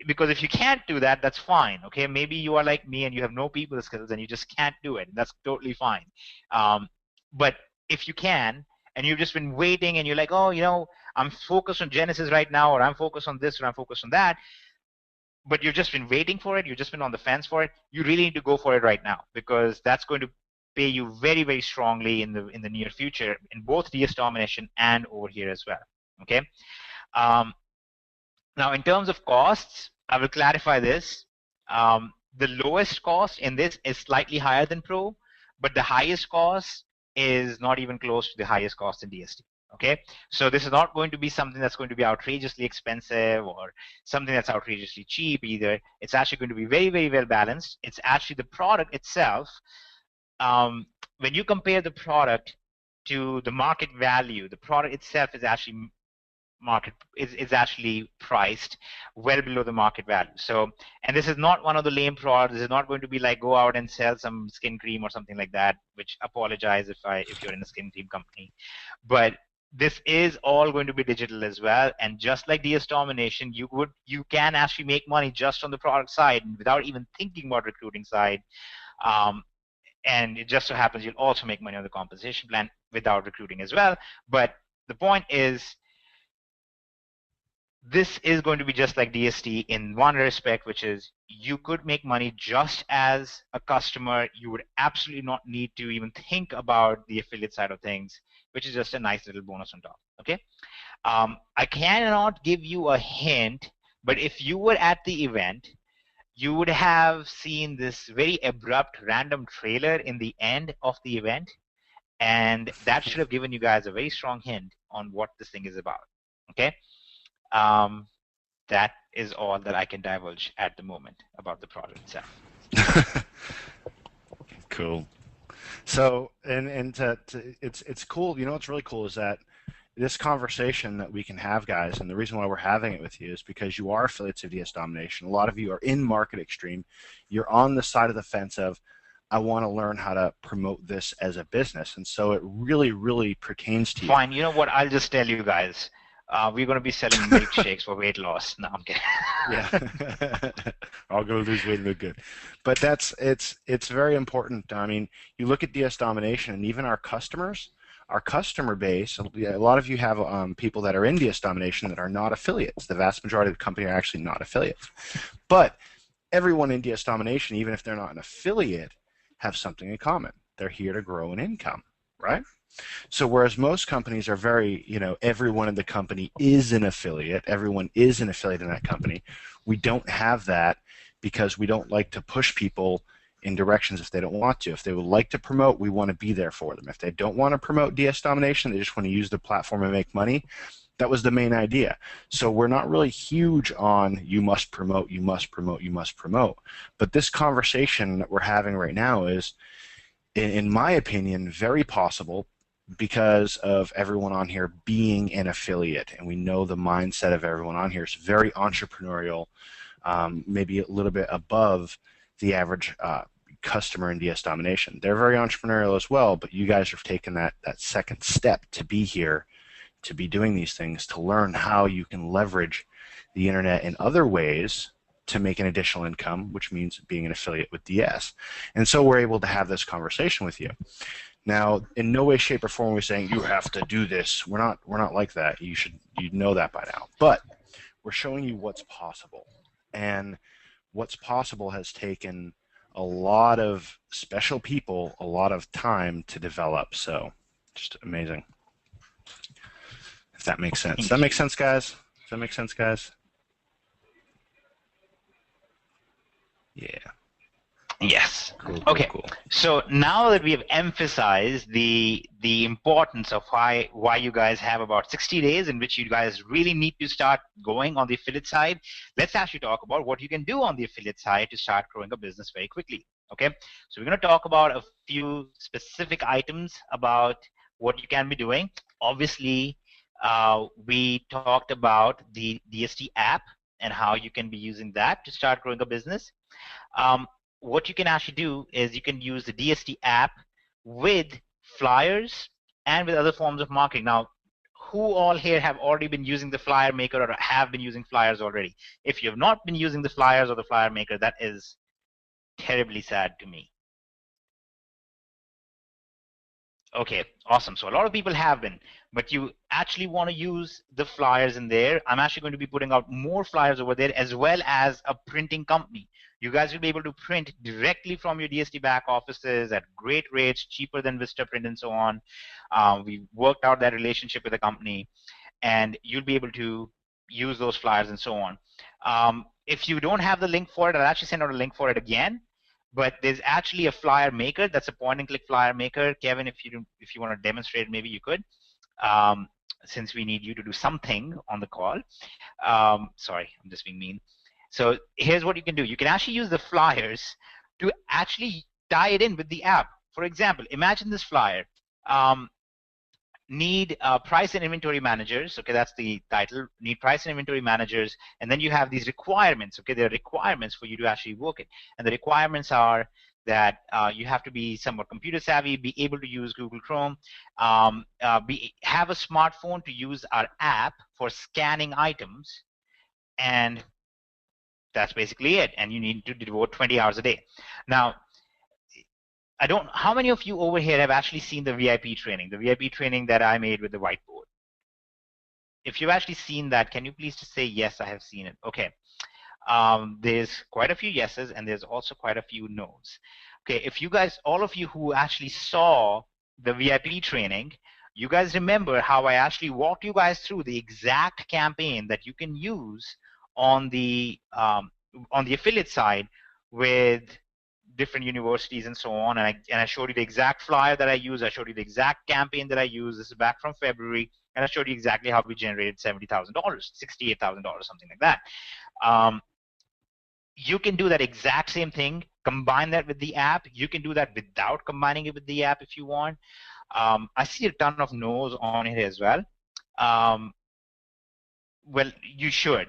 Because if you can't do that, that's fine. Okay, maybe you are like me and you have no people skills and you just can't do it. That's totally fine. But if you can, and you've just been waiting and you're like, oh, I'm focused on Genesis right now, or I'm focused on this, or I'm focused on that, but you've just been waiting for it, you've just been on the fence for it, you really need to go for it right now, because that's going to pay you very, very strongly in the near future in both DS Domination and over here as well. Okay. Now, in terms of costs, I will clarify this. The lowest cost in this is slightly higher than Pro, but the highest cost is not even close to the highest cost in DST. Okay, so this is not going to be something that's going to be outrageously expensive or something that's outrageously cheap either. It's actually going to be very, very well balanced. It's actually the product itself. When you compare the product to the market value, the product itself is actually actually priced well below the market value. So, and this is not one of the lame products. This is not going to be like go out and sell some skin cream or something like that, which apologize if you're in a skin cream company. But this is all going to be digital as well, and just like DS Domination, you can actually make money just on the product side without even thinking about recruiting side. And it just so happens you'll also make money on the compensation plan without recruiting as well. But the point is, this is going to be just like DST in one respect, which is you could make money just as a customer. You would absolutely not need to even think about the affiliate side of things, which is just a nice little bonus on top. Okay. I cannot give you a hint, but if you were at the event, you would have seen this very abrupt random trailer in the end of the event, and that should have given you guys a very strong hint on what this thing is about. Okay. That is all that I can divulge at the moment about the product itself. Cool. So, it's cool. You know what's really cool is that this conversation that we can have, guys, and the reason why we're having it with you is because you are affiliates of DS Domination. A lot of you are in Market Extreme. You're on the side of the fence of, I want to learn how to promote this as a business, and so it really, really pertains to you. Fine. You know what? I'll just tell you guys. We're going to be selling milkshakes for weight loss. No, I'm kidding. Yeah. I'll go lose weight and look good. But it's very important. I mean, you look at DS Domination and even our customers, our customer base, a lot of you have people that are in DS Domination that are not affiliates. The vast majority of the company are actually not affiliates. But everyone in DS Domination, even if they're not an affiliate, have something in common. They're here to grow an income, right? So whereas most companies are very, everyone in the company is an affiliate, everyone is an affiliate in that company, we don't have that because we don't like to push people in directions if they don't want to. If they would like to promote, we want to be there for them. If they don't want to promote DS Domination, they just want to use the platform and make money, that was the main idea. So we're not really huge on you must promote, you must promote, you must promote. But this conversation that we're having right now is, in my opinion, very possible because of everyone on here being an affiliate, and we know the mindset of everyone on here is very entrepreneurial, maybe a little bit above the average customer in DS Domination. They're very entrepreneurial as well, but you guys have taken that second step to be here, to be doing these things, to learn how you can leverage the internet in other ways to make an additional income, which means being an affiliate with DS. And so we're able to have this conversation with you. Now, in no way, shape, or form are we saying you have to do this. We're not like that. You know that by now. But we're showing you what's possible. And what's possible has taken a lot of special people a lot of time to develop. So just amazing. If that makes sense. Does that make sense, guys? Does that make sense, guys? Yeah. Yes. Cool, okay. Cool. So now that we have emphasized the importance of why you guys have about 60 days in which you guys really need to start going on the affiliate side, let's actually talk about what you can do on the affiliate side to start growing a business very quickly. Okay. So we're going to talk about a few specific items about what you can be doing. Obviously, we talked about the DST app and how you can be using that to start growing a business. What you can actually do is you can use the DST app with flyers and with other forms of marketing. Now, who all here have already been using the flyer maker or have been using flyers already? If you have not been using the flyers or the flyer maker, that is terribly sad to me. Okay, awesome. So a lot of people have been, but you actually want to use the flyers in there. I'm actually going to be putting out more flyers over there, as well as a printing company. You guys will be able to print directly from your DST back offices at great rates, cheaper than Vistaprint and so on. We've worked out that relationship with the company, and you'll be able to use those flyers and so on. If you don't have the link for it, I'll actually send out a link for it again. But there's actually a flyer maker. That's a point-and-click flyer maker. Kevin, if you want to demonstrate, maybe you could, since we need you to do something on the call. Sorry, I'm just being mean. So here's what you can do. You can actually use the flyers to actually tie it in with the app. For example, imagine this flyer. Need price and inventory managers. Okay, that's the title. Need price and inventory managers. And then you have these requirements. Okay, there are requirements for you to actually work it. And the requirements are that you have to be somewhat computer savvy, be able to use Google Chrome, have a smartphone to use our app for scanning items, and that's basically it. And you need to devote 20 hours a day. Now, how many of you over here have actually seen the VIP training that I made with the whiteboard? If you've actually seen that, can you please just say, yes, I have seen it? Okay. There's quite a few yeses, and there's also quite a few no's. Okay, if you guys, all of you who actually saw the VIP training, you guys remember how I actually walked you guys through the exact campaign that you can use on the affiliate side with different universities and so on, and I showed you the exact flyer that I use. I showed you the exact campaign that I use. This is back from February, and I showed you exactly how we generated $70,000, $68,000, something like that. You can do that exact same thing. Combine that with the app. You can do that without combining it with the app if you want. I see a ton of no's on it as well. Well, you should.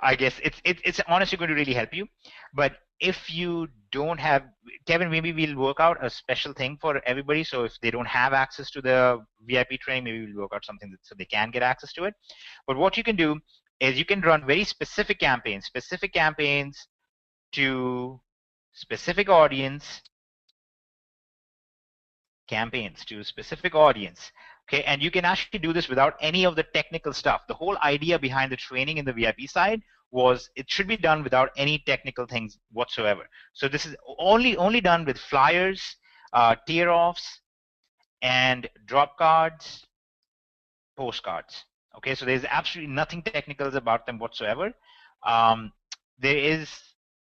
I guess it's honestly going to really help you. But if you don't have, Kevin, maybe we'll work out a special thing for everybody. So if they don't have access to the VIP training, maybe we'll work out something so they can get access to it. But what you can do is you can run very specific campaigns to specific audience, Okay, and you can actually do this without any of the technical stuff. The whole idea behind the training in the VIP side was it should be done without any technical things whatsoever. So this is only done with flyers, tear-offs, and drop cards, postcards. Okay, so there's absolutely nothing technical about them whatsoever.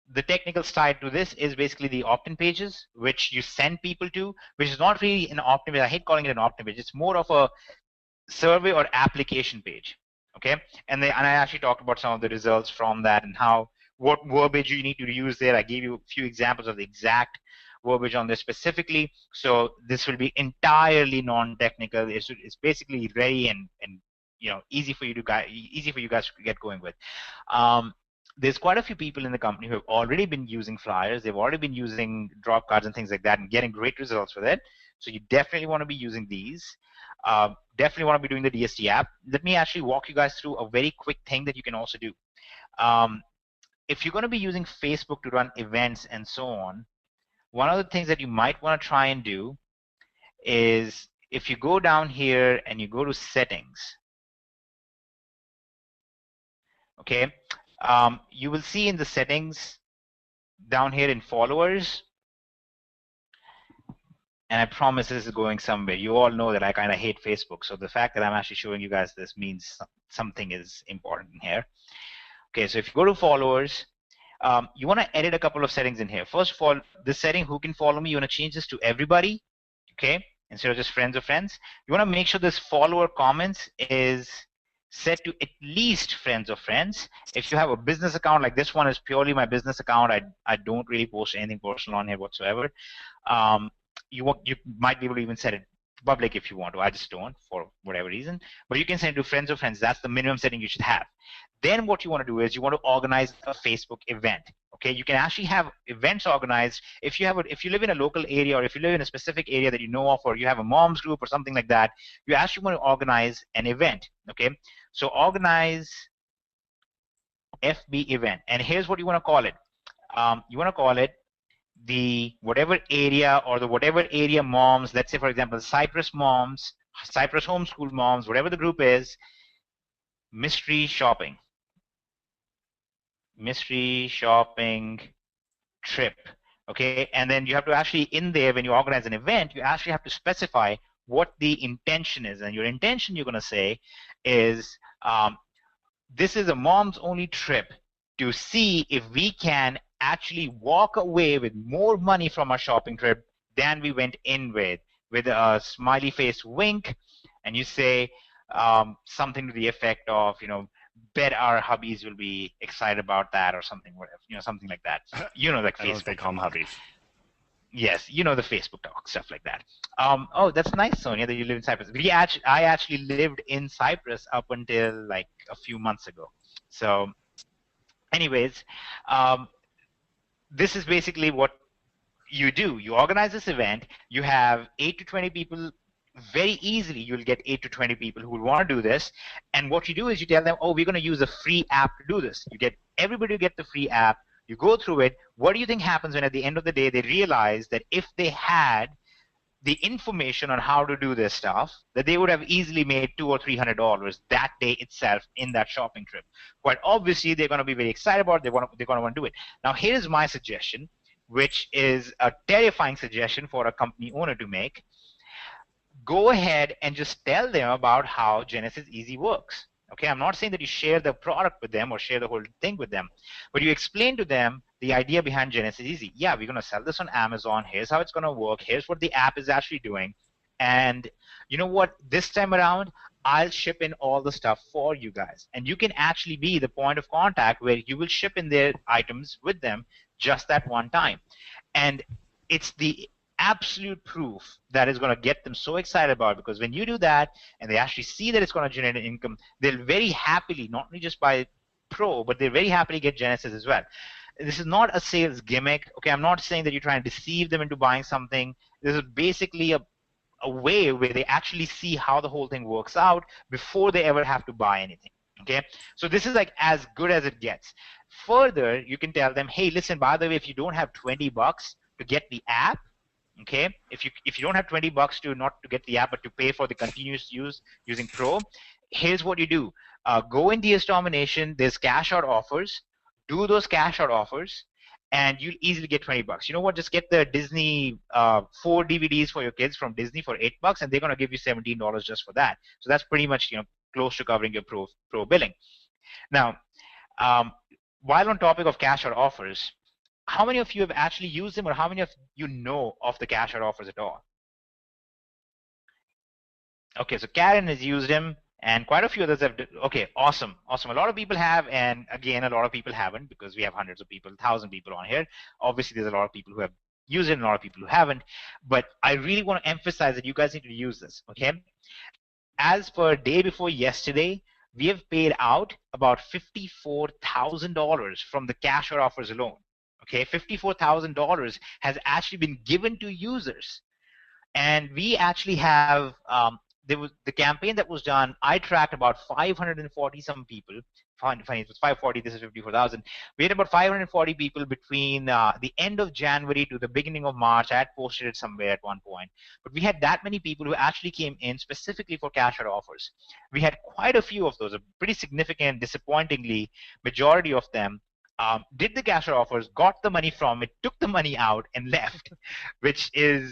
The technical side to this is basically the opt-in pages, which you send people to, which is not really an opt-in page. I hate calling it an opt-in page. It's more of a survey or application page. Okay, and I actually talked about some of the results from that and what verbiage you need to use there. I gave you a few examples of the exact verbiage on this specifically. So this will be entirely non-technical. It's basically ready and easy for you guys to get going with. There's quite a few people in the company who have already been using flyers. They've already been using drop cards and things like that and getting great results with it. So you definitely want to be using these. Definitely want to be doing the DST app. Let me actually walk you guys through a very quick thing that you can also do. If you're going to be using Facebook to run events and so on, one of the things that you might want to try and do is if you go down here and you go to settings, okay, you will see in the settings down here in followers, and I promise this is going somewhere. You all know that I kind of hate Facebook, so the fact that I'm actually showing you guys this means something is important here. Okay, so if you go to followers, you want to edit a couple of settings in here. First of all, this setting, who can follow me, you want to change this to everybody, okay, instead of just friends of friends. You want to make sure this follower comments is set to at least friends of friends. If you have a business account, like this one is purely my business account, I don't really post anything personal on here whatsoever. You might be able to even set it public if you want to. I just don't for whatever reason. But you can send it to friends of friends. That's the minimum setting you should have. Then what you want to do is you want to organize a Facebook event. Okay, you can actually have events organized if you live in a local area, or if you live in a specific area that you know of, or you have a mom's group or something like that. You actually want to organize an event. Okay, so organize FB event, and here's what you want to call it. You want to call it the whatever area, or the whatever area moms, let's say for example Cypress moms, Cypress homeschool moms, whatever the group is, mystery shopping trip. Okay, and then you have to actually, in there, when you organize an event, you actually have to specify what the intention is, and your intention, you're going to say, is this is a mom's only trip to see if we can actually walk away with more money from our shopping trip than we went in with a smiley face wink, and you say something to the effect of, you know, bet our hubbies will be excited about that, or something, whatever, you know, something like that. You know, like I don't know if they call them hubbies. Yes, you know, the Facebook talk, stuff like that. Oh, that's nice, Sonia, that you live in Cyprus. I actually lived in Cyprus up until like a few months ago. So anyways, this is basically what you do. You organize this event, you have 8 to 20 people. Very easily you'll get 8 to 20 people who will want to do this, and what you do is you tell them, oh, we're going to use a free app to do this. You get everybody to get the free app, you go through it. What do you think happens when at the end of the day they realize that if they had the information on how to do this stuff, that they would have easily made $200 or $300 that day itself in that shopping trip? Quite obviously they're going to be very excited about it. They're going to want to do it. Now here's my suggestion, which is a terrifying suggestion for a company owner to make. Go ahead and just tell them about how Genesis Easy works. Okay, I'm not saying that you share the product with them or share the whole thing with them, but you explain to them the idea behind Genesis Easy. Yeah, we're going to sell this on Amazon. Here's how it's going to work. Here's what the app is actually doing. And you know what? This time around, I'll ship in all the stuff for you guys. And you can actually be the point of contact where you will ship in their items with them just that one time. And it's the absolute proof that is going to get them so excited about it, because when you do that and they actually see that it's going to generate an income, they'll very happily not only just buy Pro, but they very happily get Genesis as well. This is not a sales gimmick. Okay, I'm not saying that you're trying to deceive them into buying something. This is basically a way where they actually see how the whole thing works out before they ever have to buy anything. Okay, so this is like as good as it gets. Further, you can tell them, hey, listen, by the way, if you don't have $20 to get the app, okay, if you don't have $20 to not to get the app but to pay for the continuous use using Pro, here's what you do. Go in DS Domination, there's cash out offers, do those cash out offers, and you'll easily get $20. You know what, just get the Disney 4 DVDs for your kids from Disney for $8, and they're going to give you $17 just for that. So that's pretty much, you know, close to covering your pro billing. Now, while on topic of cash out offers, how many of you have actually used them, or how many of you know of the cash out offers at all? Okay, so Karen has used them, and quite a few others have. Okay, awesome. A lot of people have, and again, a lot of people haven't, because we have hundreds of people, 1,000 people on here. Obviously, there's a lot of people who have used it and a lot of people who haven't, but I really want to emphasize that you guys need to use this, okay? As per day before yesterday, we have paid out about $54,000 from the cash out offers alone. Okay, $54,000 has actually been given to users, and we actually have there was the campaign that was done. I tracked about 540 some people. funny. It was 540. This is 54,000. We had about 540 people between the end of January to the beginning of March. I had posted it somewhere at one point, but we had that many people who actually came in specifically for cash out offers. We had quite a few of those, a pretty significant, disappointingly, majority of them did the cash out offers, got the money from it, took the money out, and left, which was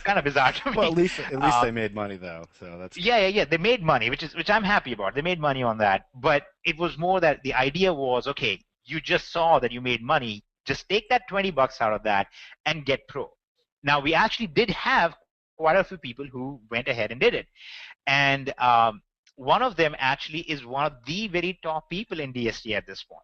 kind of bizarre to me. Well, at least they made money though, so that's yeah. They made money, which I'm happy about. They made money on that, but it was more that the idea was, okay, you just saw that you made money, just take that $20 out of that and get pro. Now we actually did have quite a few people who went ahead and did it, and one of them actually is one of the very top people in DST at this point.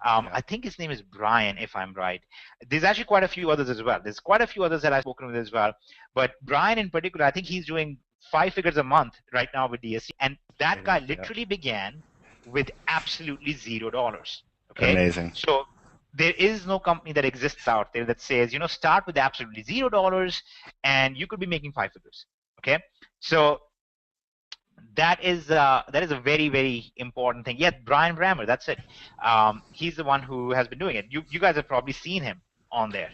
I think his name is Brian, if I'm right. There's actually quite a few others as well. There's quite a few others that I've spoken with as well. But Brian in particular, I think he's doing 5 figures a month right now with DST. And that guy literally began with absolutely $0. Okay? Amazing. So there is no company that exists out there that says, start with absolutely $0 and you could be making 5 figures. Okay? So that is a very, very important thing. Yeah, Brian Brammer, that's it. He's the one who has been doing it. You guys have probably seen him on there.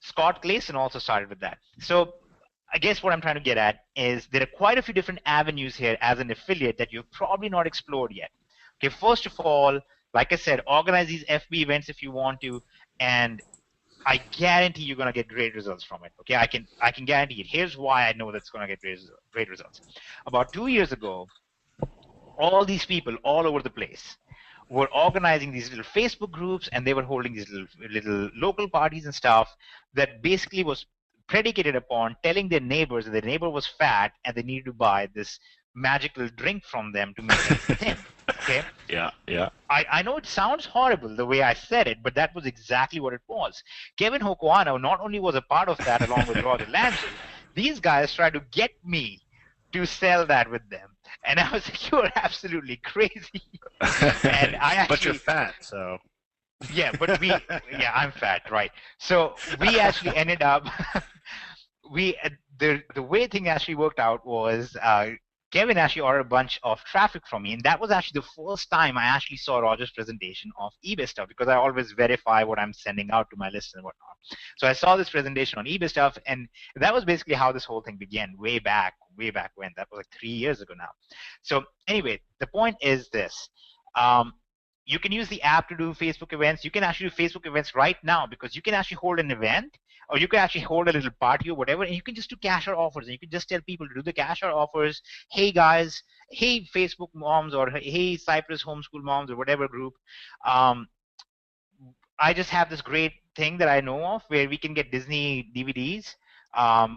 Scott Clayson also started with that. So I guess what I'm trying to get at is there are quite a few different avenues here as an affiliate that you've probably not explored yet. Okay, first of all, like I said, organize these FB events if you want to, and I guarantee you're gonna get great results from it. Okay, I can guarantee it. Here's why I know that's gonna get great results. About 2 years ago, all these people all over the place were organizing these little Facebook groups, and they were holding these little local parties and stuff that basically was predicated upon telling their neighbors that their neighbor was fat and they needed to buy this magical drink from them to make them thin. Okay. Yeah. I know it sounds horrible the way I said it, but that was exactly what it was. Kevin Hokoano not only was a part of that along with Roger Lansel, these guys tried to get me to sell that with them. And I was like, you're absolutely crazy. And I actually, but you're fat, so. Yeah, I'm fat, right. So we actually ended up, the way thing actually worked out was Kevin actually ordered a bunch of traffic from me, and that was actually the first time I actually saw Roger's presentation of eBay stuff, because I always verify what I'm sending out to my list and whatnot. So I saw this presentation on eBay stuff, and that was basically how this whole thing began way back when. That was like 3 years ago now. So anyway, the point is this. You can use the app to do Facebook events. You can actually do Facebook events right now, because you can actually hold an event, or you can actually hold a little party or whatever, and you can just do cash out offers, and you can just tell people to do the cash out offers. Hey guys, hey Facebook moms, or hey Cypress homeschool moms, or whatever group. I just have this great thing that I know of where we can get Disney DVDs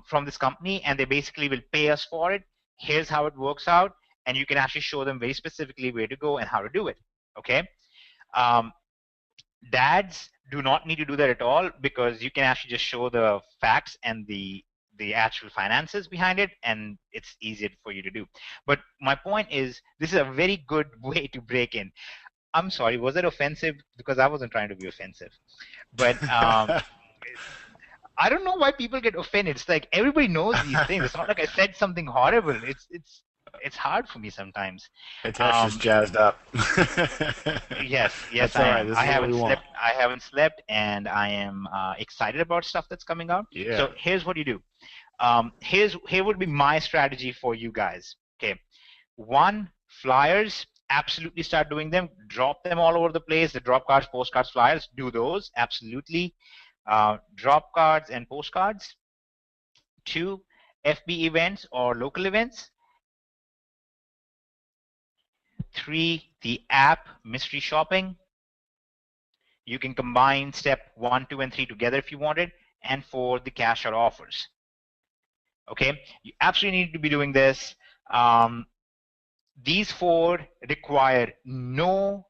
from this company, and they basically will pay us for it. Here's how it works out, and you can actually show them very specifically where to go and how to do it. Okay. Dads do not need to do that at all, because you can actually just show the facts and the actual finances behind it, and it's easier for you to do. But my point is, this is a very good way to break in. I'm sorry, was that offensive? Because I wasn't trying to be offensive. But I don't know why people get offended. It's like everybody knows these things. It's not like I said something horrible. It's hard for me sometimes. It's just jazzed up. Yes, that's I all am. right. I haven't slept, and I am excited about stuff that's coming out. Yeah. So here's what you do. Here would be my strategy for you guys. Okay, 1, flyers. Absolutely start doing them. Drop them all over the place. The drop cards, postcards, flyers. Do those absolutely. Drop cards and postcards. 2, FB events or local events. 3, the app mystery shopping. You can combine step 1, 2, and 3 together if you wanted. And 4, the cash out offers. Okay, you absolutely need to be doing this. These 4 require no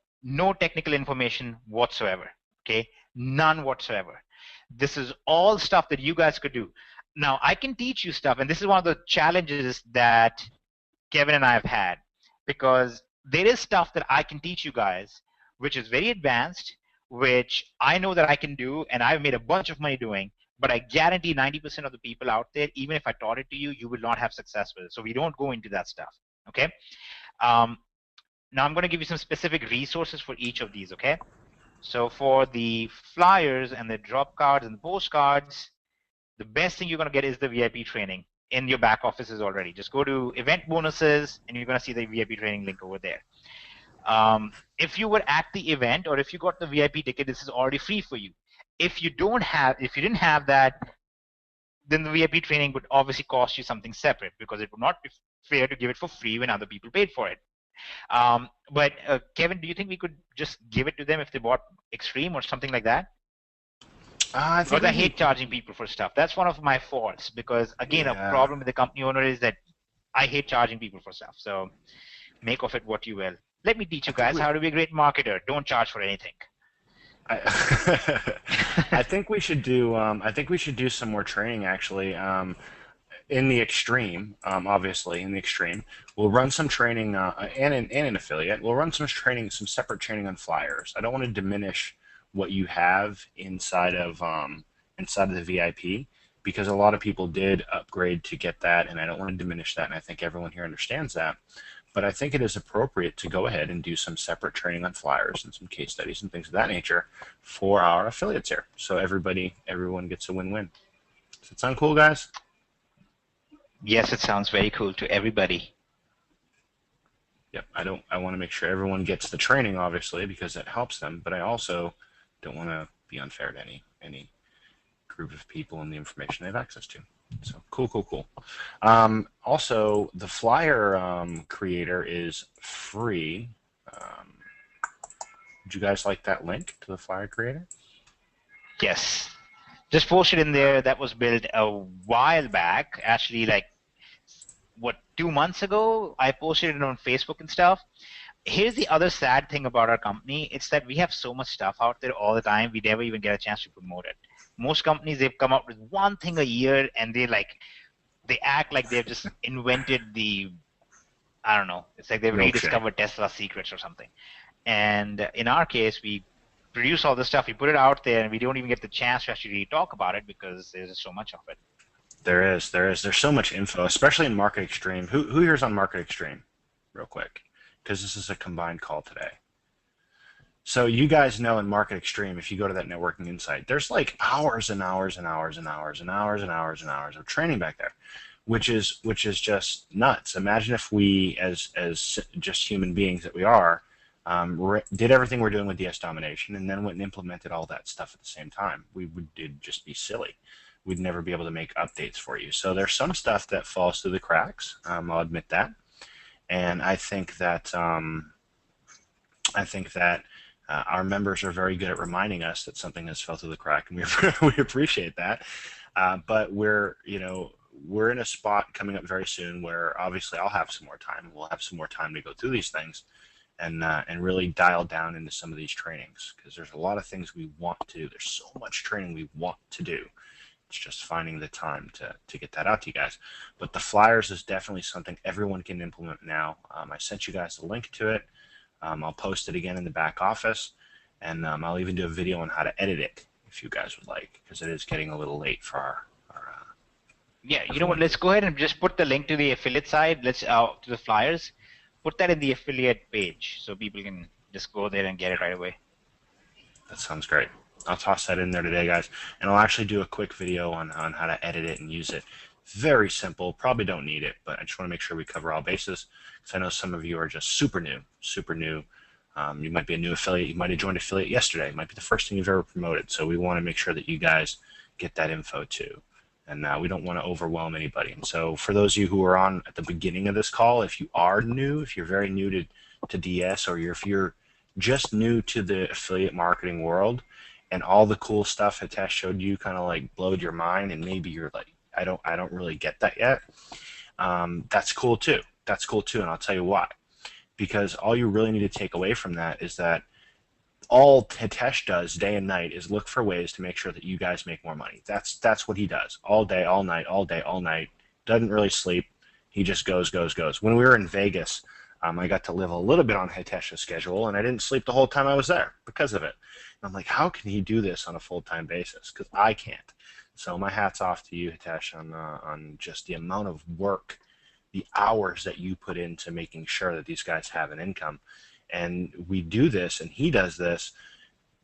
technical information whatsoever. Okay, none whatsoever. This is all stuff that you guys could do. Now I can teach you stuff, and this is one of the challenges that Kevin and I have had, because there is stuff that I can teach you guys which is very advanced, which I know that I can do, and I've made a bunch of money doing, but I guarantee 90% of the people out there, even if I taught it to you, you will not have success with it. So we don't go into that stuff, okay? Now I'm going to give you some specific resources for each of these, okay? So for the flyers and the drop cards and the postcards, the best thing you're going to get is the VIP training in your back offices already. Just go to event bonuses and you're going to see the VIP training link over there. If you were at the event or if you got the VIP ticket, this is already free for you. If you didn't have that, then the VIP training would obviously cost you something separate because it would not be fair to give it for free when other people paid for it. But Kevin, do you think we could just give it to them if they bought Extreme or something like that? Because I hate charging people for stuff. That's one of my faults because, again, a problem with the company owner is that I hate charging people for stuff. So make of it what you will. Let me teach you guys how to be a great marketer. Don't charge for anything. I think we should do. I think we should do some more training actually. In the Extreme, obviously in the Extreme, we'll run some training, and an affiliate. We'll run some training, some separate training on flyers. I don't want to diminish what you have inside of the VIP because a lot of people did upgrade to get that, and I don't want to diminish that. And I think everyone here understands that. But I think it is appropriate to go ahead and do some separate training on flyers and some case studies and things of that nature for our affiliates here. So everyone gets a win-win. Does it sound cool, guys? Yes, it sounds very cool to everybody. Yep, I want to make sure everyone gets the training, obviously, because that helps them, but I also don't want to be unfair to any group of people and the information they have access to. So cool. Also, the flyer creator is free. Would you guys like that link to the flyer creator? Yes. Just post it in there. That was built a while back. Actually, like, 2 months ago? I posted it on Facebook and stuff. Here's the other sad thing about our company. It's that we have so much stuff out there all the time. We never even get a chance to promote it. Most companies, they've come up with one thing a year and they act like they've just invented I don't know. It's like they've rediscovered Tesla's secrets or something. And in our case, we produce all this stuff, we put it out there, and we don't even get the chance to actually talk about it because there's just so much of it. There is. There's so much info, especially in Market Extreme. Who here's on Market Extreme? Real quick, because this is a combined call today. So you guys know in Market Extreme, if you go to that Networking Insight, there's like hours and hours and hours and hours and hours and hours and hours of training back there, which is just nuts. Imagine if we, as just human beings that we are, did everything we're doing with DS Domination and then went and implemented all that stuff at the same time. It'd just be silly. We'd never be able to make updates for you. So there's some stuff that falls through the cracks. I'll admit that, and I think that our members are very good at reminding us that something has fell through the crack, and we appreciate that. But we're in a spot coming up very soon where obviously I'll have some more time. We'll have some more time to go through these things and really dial down into some of these trainings because there's a lot of things we want to do. There's so much training we want to do. It's just finding the time to get that out to you guys. But the flyers is definitely something everyone can implement now. I sent you guys a link to it. I'll post it again in the back office, and I'll even do a video on how to edit it if you guys would like, because it is getting a little late for our yeah, you know what? Let's go ahead and just put the link to the affiliate side. Let's to the flyers. Put that in the affiliate page so people can just go there and get it right away. That sounds great. I'll toss that in there today, guys, and I'll actually do a quick video on how to edit it and use it. Very simple. Probably don't need it, but I just want to make sure we cover all bases because I know some of you are just super new. You might be a new affiliate. You might have joined affiliate yesterday. It might be the first thing you've ever promoted. So we want to make sure that you guys get that info too. And we don't want to overwhelm anybody. And so for those of you who are on at the beginning of this call, if you are new, if you're very new to DS, or if you're just new to the affiliate marketing world, and all the cool stuff Hitesh showed you kind of like blowed your mind, and maybe you're like, I don't really get that yet. That's cool too. That's cool too, and I'll tell you why. Because all you really need to take away from that is that all Hitesh does day and night is look for ways to make sure that you guys make more money. That's what he does all day, all night, all day, all night. Doesn't really sleep. He just goes. When we were in Vegas, I got to live a little bit on Hitesh's schedule, and I didn't sleep the whole time I was there because of it. And I'm like, how can he do this on a full-time basis? Because I can't. So my hat's off to you, Hitesh, on just the amount of work the hours that you put into making sure that these guys have an income. And we do this, and he does this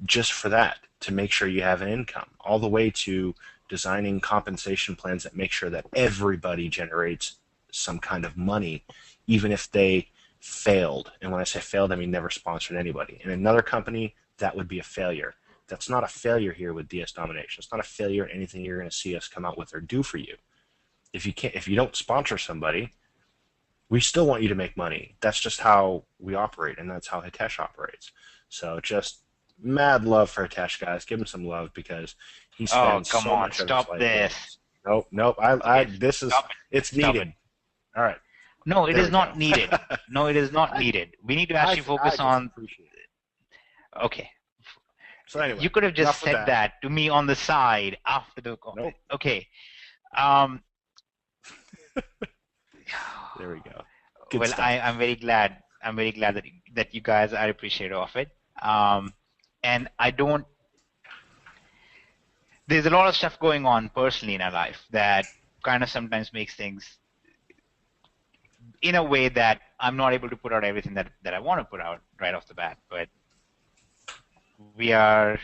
just for that, to make sure you have an income, all the way to designing compensation plans that make sure that everybody generates some kind of money, even if they failed. And when I say failed, I mean never sponsored anybody. In another company, that would be a failure. That's not a failure here with DS Domination. It's not a failure in anything you're going to see us come out with or do for you. If you don't sponsor somebody, we still want you to make money. That's just how we operate, and that's how Hitesh operates. So just mad love for Hitesh, guys. Give him some love, because he spends so much of his life. Stop this. Nope. It's needed. All right. No, it is not needed. No, it is not needed. We need to actually focus on. Okay. So anyway, you could have just said that to me on the side after the call. Nope. Okay. There we go. Good stuff. I'm very glad. I'm very glad that you guys are appreciative of it. And I don't. There's a lot of stuff going on personally in our life that kind of sometimes makes things in a way that I'm not able to put out everything that I want to put out right off the bat. But we are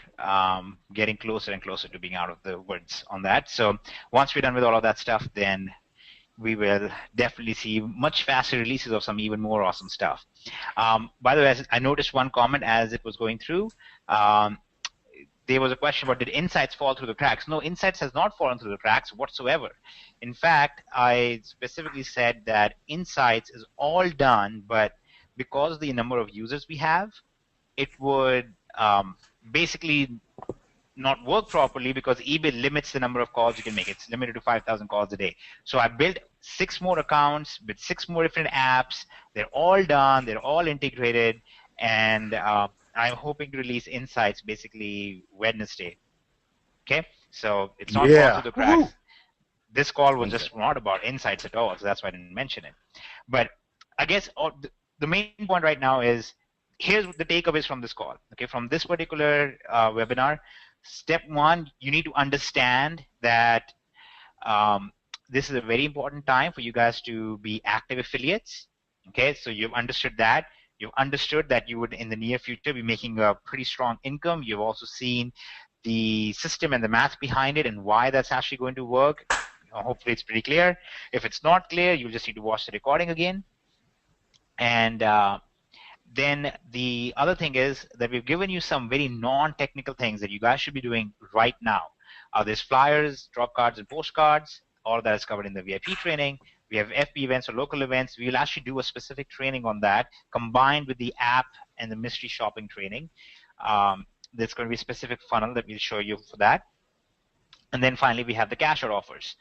getting closer and closer to being out of the woods on that. So once we're done with all of that stuff, then we will definitely see much faster releases of some even more awesome stuff. By the way, I noticed one comment as it was going through. There was a question about, did Insights fall through the cracks? No, Insights has not fallen through the cracks whatsoever. In fact, I specifically said that Insights is all done, but because of the number of users we have, it would basically not work properly, because eBay limits the number of calls you can make. It's limited to 5,000 calls a day. So I built 6 more accounts with 6 more different apps. They're all done. They're all integrated. And I'm hoping to release Insights basically Wednesday. Okay? So it's not falling through the cracks. Woo! This call was just not about Insights at all, so that's why I didn't mention it. But I guess the main point right now is, here's the takeaways from this call. Okay, from this particular webinar, step 1, you need to understand that this is a very important time for you guys to be active affiliates. Okay, so you've understood that. You've understood that you would, in the near future, be making a pretty strong income. You've also seen the system and the math behind it and why that's actually going to work. Hopefully it's pretty clear. If it's not clear, you'll just need to watch the recording again. And then the other thing is that we've given you some very non-technical things that you guys should be doing right now. There's flyers, drop cards, and postcards. All that is covered in the VIP training. We have FB events or local events. We'll actually do a specific training on that, combined with the app and the mystery shopping training. There's going to be a specific funnel that we'll show you for that. And then finally, we have the cash out offers.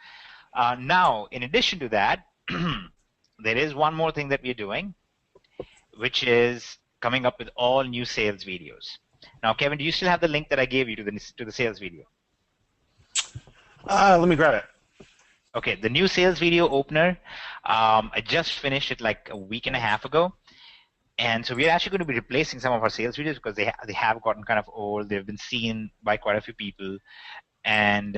Now, in addition to that, there is one more thing that we're doing, which is coming up with all new sales videos. Now, Kevin, do you still have the link that I gave you to the sales video? Let me grab it. Okay, the new sales video opener, I just finished it like a week and a half ago. And so we're actually going to be replacing some of our sales videos because they have gotten kind of old. They've been seen by quite a few people. And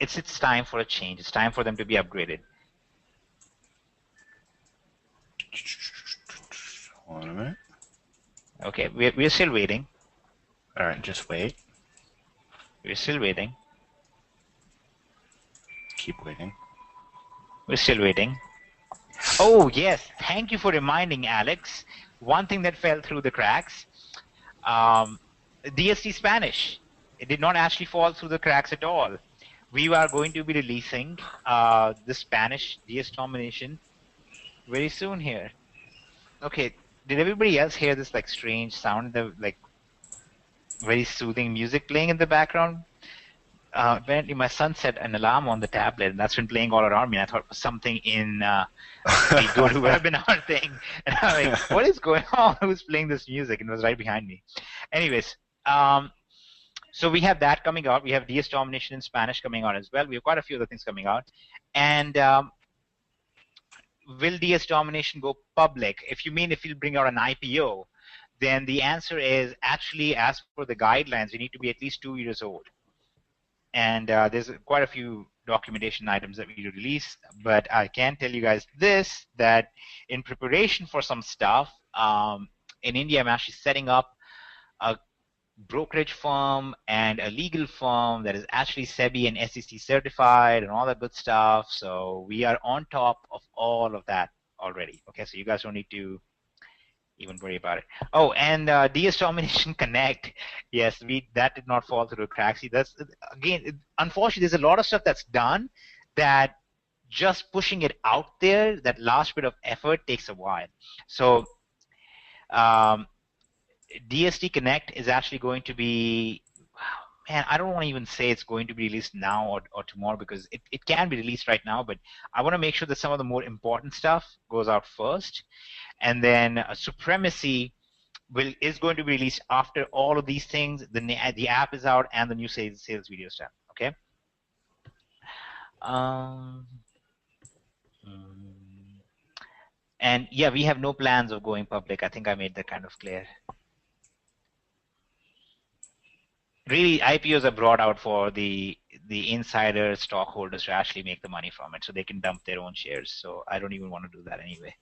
it's time for a change. It's time for them to be upgraded. Hold on a minute. Okay, we're still waiting. All right, just wait. We're still waiting. Keep waiting. We're still waiting. Oh, yes. Thank you for reminding, Alex. One thing that fell through the cracks, DSD Spanish. It did not actually fall through the cracks at all. We are going to be releasing the Spanish DS Domination very soon here. Okay, did everybody else hear this like strange sound, the like very soothing music playing in the background? Apparently my son set an alarm on the tablet, and that's been playing all around me. I thought it was something in the GoToWebinar thing. And I'm like, what is going on? Who's playing this music? And it was right behind me. Anyways, so we have that coming out. We have DS Domination in Spanish coming out as well. We have quite a few other things coming out. And will DS Domination go public? If you mean if you'll bring out an IPO, then the answer is actually, as per the guidelines, you need to be at least 2 years old. And there's quite a few documentation items that we do release, but I can tell you guys this, that in preparation for some stuff, in India, I'm actually setting up a brokerage firm and a legal firm that is actually SEBI and SEC certified and all that good stuff. So we are on top of all of that already. Okay, so you guys don't need to even worry about it. Oh, and DS Domination Connect. Yes, that did not fall through the cracks. See, that's again, unfortunately, there's a lot of stuff that's done that just pushing it out there, that last bit of effort takes a while. So DSD Connect is actually going to be, man, I don't want to even say it's going to be released now or tomorrow, because it can be released right now, but I want to make sure that some of the more important stuff goes out first. And then Supremacy is going to be released after all of these things. The app is out and the new sales video stuff. Okay. And yeah, we have no plans of going public. I think I made that kind of clear. Really, IPOs are brought out for the insider stockholders to actually make the money from it, so they can dump their own shares. So I don't even want to do that anyway.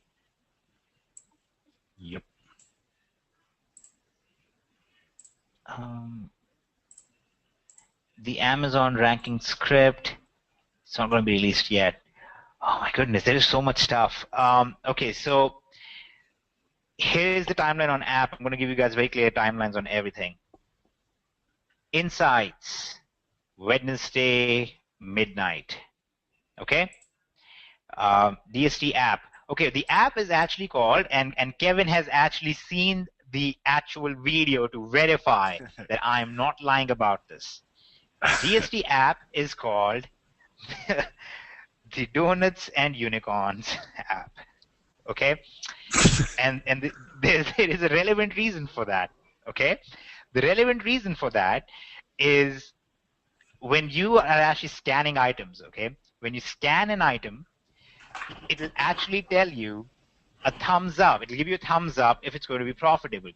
Yep. The Amazon ranking script, it's not going to be released yet. Oh my goodness, there is so much stuff. Okay, so here's the timeline on app. I'm going to give you guys very clear timelines on everything. Insights, Wednesday midnight. Okay. DST app. Okay, the app is actually called, and Kevin has actually seen the actual video to verify that I am not lying about this. DST app is called the Donuts and Unicorns app. Okay, and there is a relevant reason for that. Okay, the relevant reason for that is when you are actually scanning items. Okay, when you scan an item, it will actually tell you a thumbs up. It will give you a thumbs up if it's going to be profitable.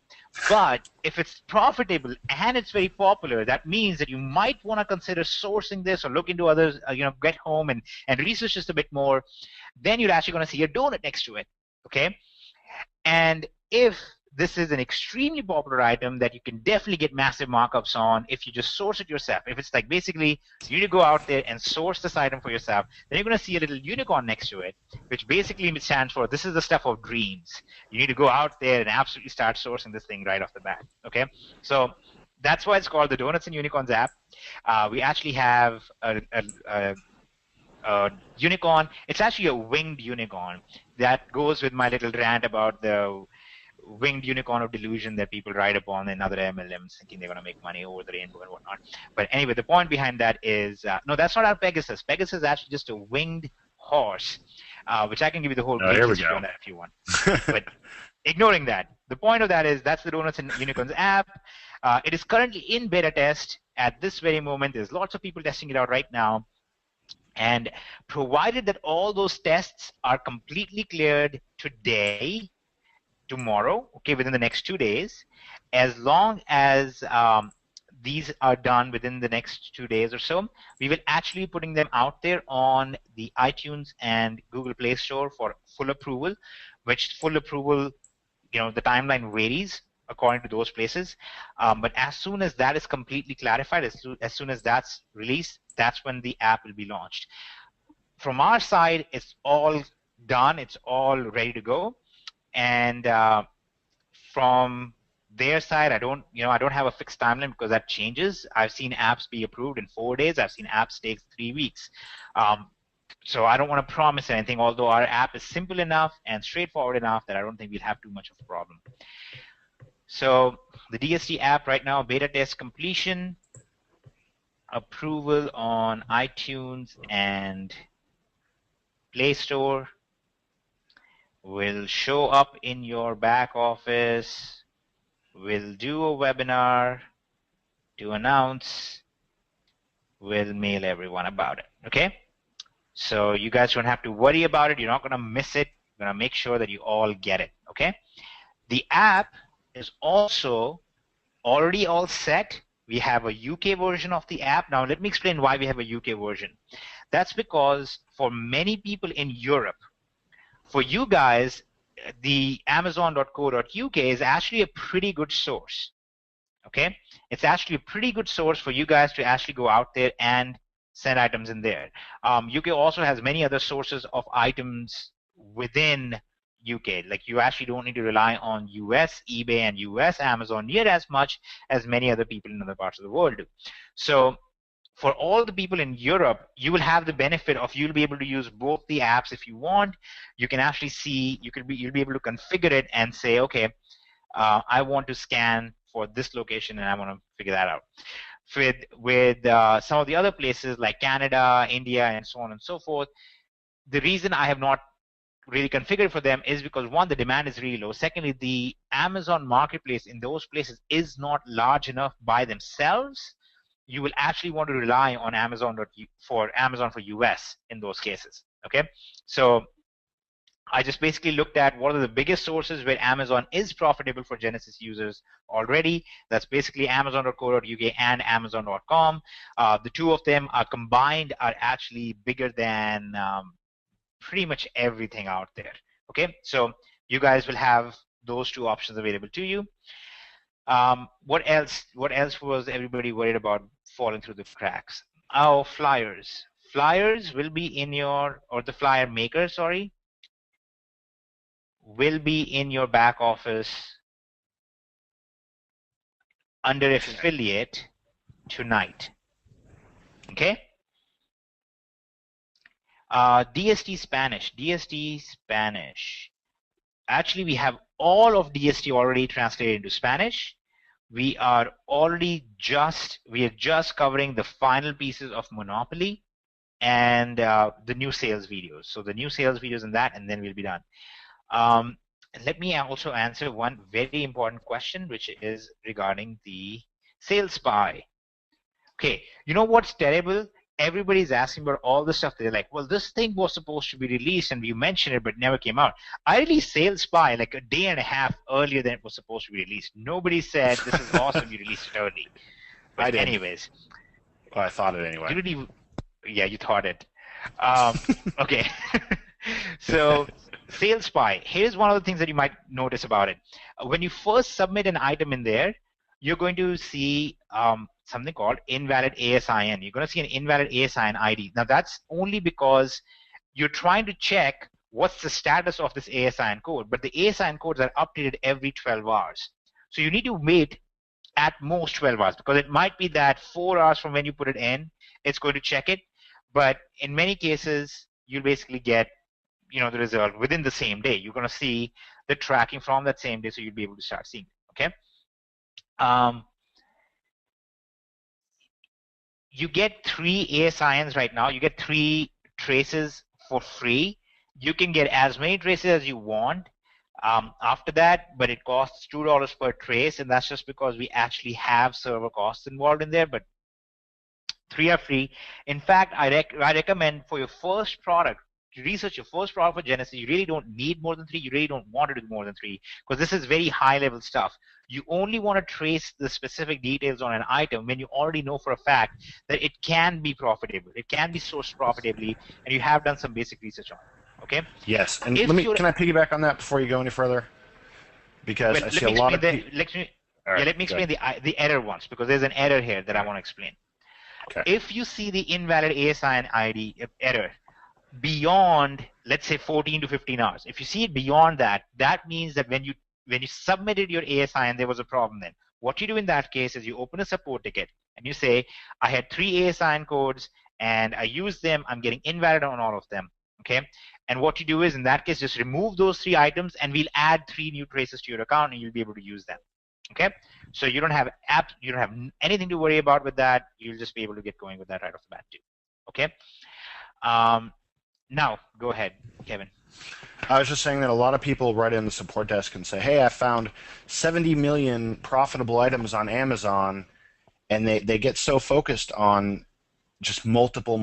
But if it's profitable and it's very popular, that means that you might want to consider sourcing this or look into others, get home and research just a bit more. Then you're actually going to see a donut next to it. Okay? And if this is an extremely popular item that you can definitely get massive markups on if you just source it yourself. If it's like basically you need to go out there and source this item for yourself, then you're going to see a little unicorn next to it, which basically stands for this is the stuff of dreams. You need to go out there and absolutely start sourcing this thing right off the bat. Okay, so that's why it's called the Donuts and Unicorns app. We actually have a unicorn. It's actually a winged unicorn that goes with my little rant about the winged unicorn of delusion that people ride upon in other MLMs thinking they're going to make money over the rainbow and whatnot. But anyway, the point behind that is, no, that's not our Pegasus. Pegasus is actually just a winged horse, which I can give you the whole history on that if you want. But ignoring that, the point of that is that's the Donuts and Unicorns app. It is currently in beta test at this very moment. There's lots of people testing it out right now. And provided that all those tests are completely cleared today, tomorrow, okay, within the next 2 days, as long as these are done within the next 2 days or so, we will actually be putting them out there on the iTunes and Google Play Store for full approval, which full approval, the timeline varies according to those places. But as soon as that is completely clarified, as soon as that's released, that's when the app will be launched. From our side, it's all done. It's all ready to go. And from their side, I don't have a fixed timeline because that changes. I've seen apps be approved in 4 days. I've seen apps take 3 weeks. So I don't want to promise anything, although our app is simple enough and straightforward enough that I don't think we'll have too much of a problem. So the DST app right now, beta test completion, approval on iTunes and Play Store. Will show up in your back office. We'll do a webinar to announce. We'll mail everyone about it. Okay? So you guys don't have to worry about it. You're not going to miss it. We're going to make sure that you all get it. Okay? The app is also already all set We have a UK version of the app. Now, let me explain why we have a UK version. That's because for many people in Europe, for you guys, the Amazon.co.uk is actually a pretty good source. Okay, it's actually a pretty good source for you guys to actually go out there and send items in there. UK also has many other sources of items within UK. Like you actually don't need to rely on US eBay and US Amazon near as much as many other people in other parts of the world do. So for all the people in Europe, you will have the benefit of you'll be able to use both the apps if you want. You can actually see you'll be able to configure it and say, okay, I want to scan for this location and I want to figure that out. With some of the other places like Canada, India, and so on and so forth, the reason I have not really configured for them is because one, the demand is really low. Secondly, the Amazon marketplace in those places is not large enough by themselves. You will actually want to rely on Amazon for US in those cases. Okay, so I just basically looked at what are the biggest sources where Amazon is profitable for Genesis users already. That's basically Amazon.co.uk and Amazon.com. The two of them are combined are actually bigger than pretty much everything out there. Okay, so you guys will have those two options available to you. What else was everybody worried about falling through the cracks? Oh, flyers. Flyers will be in your, or the flyer maker, sorry, will be in your back office under affiliate tonight. Okay? DST Spanish. Actually, we have all of DST already translated into Spanish. We are just covering the final pieces of Monopoly and the new sales videos. So the new sales videos and that, and then we'll be done. Let me also answer one very important question, which is regarding the Sales Spy. Okay, you know what's terrible? Everybody's asking about all the stuff. They're like, well, this thing was supposed to be released and you mentioned it, but it never came out. I released Sales Spy like a day and a half earlier than it was supposed to be released. Nobody said, this is awesome, you released it early. But I did. Anyways. Well, I thought it anyway. Yeah, you thought it. Okay. So Sales Spy, here's one of the things that you might notice about it. When you first submit an item in there, you're going to see something called invalid ASIN. You're going to see an invalid ASIN ID. Now that's only because you're trying to check what's the status of this ASIN code, but the ASIN codes are updated every 12 hours. So you need to wait at most 12 hours because it might be that 4 hours from when you put it in, it's going to check it. But in many cases, you'll basically get the result within the same day. You're going to see the tracking from that same day, so you'll be able to start seeing it. Okay. You get 3 ASINs right now. You get 3 traces for free. You can get as many traces as you want after that, but it costs $2 per trace, and that's just because we actually have server costs involved in there, but 3 are free. In fact, I recommend for your first product, to research your first product for Genesis, you really don't need more than 3. You really don't want to do more than 3 because this is very high-level stuff. You only want to trace the specific details on an item when you already know for a fact that it can be profitable. It can be sourced profitably, and you have done some basic research on it. Okay? Yes. And can I piggyback on that before you go any further? Because I see a lot of people. Let me explain the error once, because there's an error here that I want to explain. Okay. If you see the invalid ASIN ID error beyond, let's say, 14 to 15 hours, if you see it beyond that, that means that when you submitted your ASIN, there was a problem then. What you do in that case is you open a support ticket and you say, I had 3 ASIN codes and I used them, I'm getting invalid on all of them. Okay. And what you do is, in that case, just remove those 3 items and we'll add 3 new traces to your account and you'll be able to use them. Okay. So you don't have anything to worry about with that. You'll just be able to get going with that right off the bat too. Okay. Now go ahead, Kevin. I was just saying that a lot of people write in the support desk and say, hey, I found 70 million profitable items on Amazon, and they get so focused on just multiple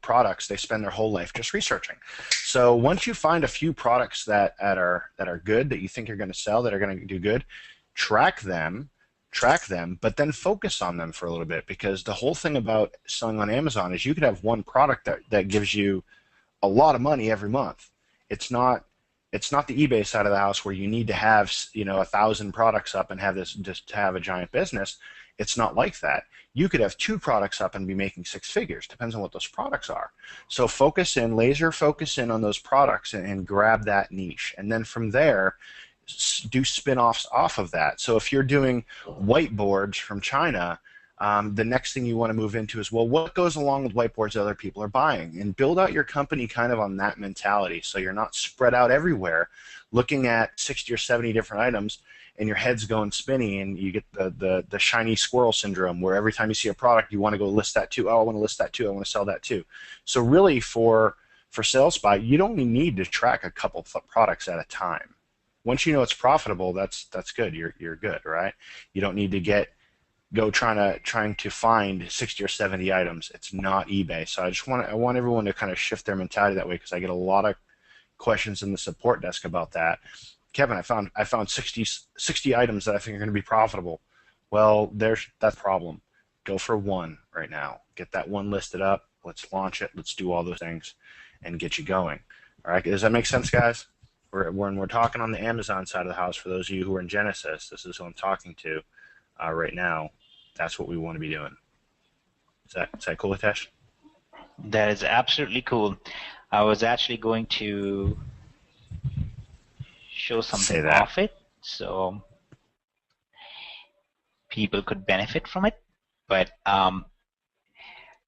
products, they spend their whole life just researching. So once you find a few products that are good, that you think you're going to sell, that are going to do good, track them, track them, but then focus on them for a little bit, because the whole thing about selling on Amazon is you could have one product that gives you a lot of money every month. It's not the eBay side of the house where you need to have 1,000 products up and have this just to have a giant business. It's not like that. You could have 2 products up and be making 6 figures. Depends on what those products are. So laser focus in on those products and grab that niche, and then from there do spin-offs off of that. So if you're doing whiteboards from China, the next thing you want to move into is, well, what goes along with whiteboards that other people are buying? And build out your company kind of on that mentality, so you're not spread out everywhere looking at 60 or 70 different items and your head's going spinny, and you get the shiny squirrel syndrome, where every time you see a product you want to go list that too. Oh, I want to list that too. I want to sell that too. So really for SalesSpy, you'd only need to track a couple products at a time. Once you know it's profitable, that's good. You're good, right? You don't need to go trying to find 60 or 70 items. It's not eBay. So I want everyone to kind of shift their mentality that way, because I get a lot of questions in the support desk about that. Kevin, I found 60 items that I think are going to be profitable. Well, that's a problem. Go for one right now. Get that one listed up. Let's launch it. Let's do all those things and get you going. All right. Does that make sense, guys? When we're talking on the Amazon side of the house, for those of you who are in Genesis, this is who I'm talking to right now. That's what we want to be doing. Is that cool, Hitesh? That is absolutely cool. I was actually going to show something off it so people could benefit from it. But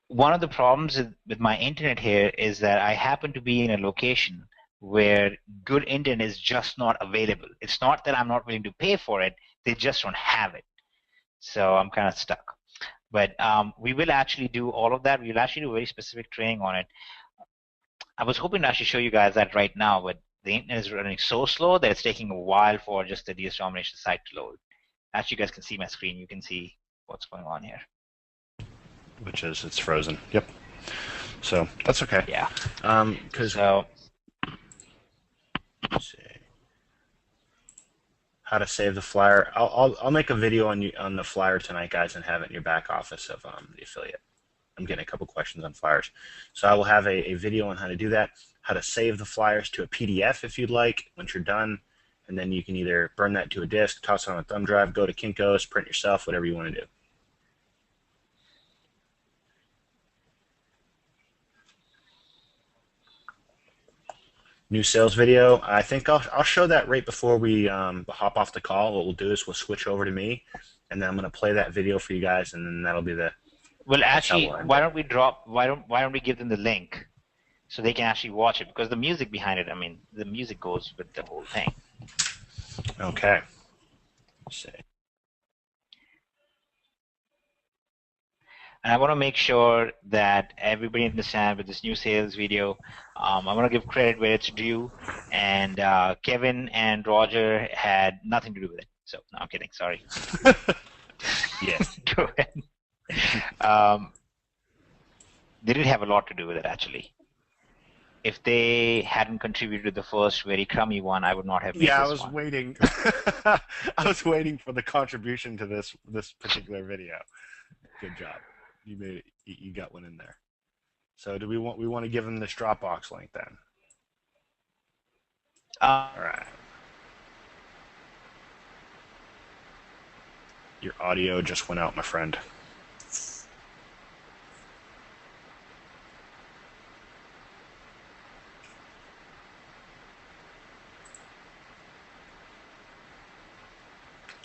one of the problems with my internet here is that I happen to be in a location where good internet is just not available. It's not that I'm not willing to pay for it, they just don't have it. So I'm kind of stuck. But we will actually do all of that. We'll actually do very specific training on it. I was hoping to actually show you guys that right now, but the internet is running so slow that it's taking a while for just the DS Domination site to load. Actually, you guys can see my screen. You can see what's going on here. Which is, it's frozen. Yep. So that's okay. Yeah. So let's see. How to save the flyer. I'll make a video on the flyer tonight, guys, and have it in your back office of the affiliate. I'm getting a couple questions on flyers. So I will have a video on how to do that, how to save the flyers to a PDF if you'd like once you're done, and then you can either burn that to a disk, toss it on a thumb drive, go to Kinko's, print yourself, whatever you want to do. New sales video. I think I'll show that right before we hop off the call. What we'll do is we'll switch over to me, and then I'm going to play that video for you guys, and then that'll be the. Well, actually, why don't we give them the link so they can actually watch it, because the music behind it, I mean, the music goes with the whole thing. Okay. Let's see. And I want to make sure that everybody understands with this new sales video, I want to give credit where it's due, and Kevin and Roger had nothing to do with it. So, no, I'm kidding. Sorry. Yes. Go ahead. They did have a lot to do with it, actually. If they hadn't contributed to the first very crummy one, I would not have made this one. Yeah, I was waiting. I was waiting for the contribution to this particular video. Good job. You made it. You got one in there. So do we want to give them this Dropbox link then? All right. Your audio just went out, my friend.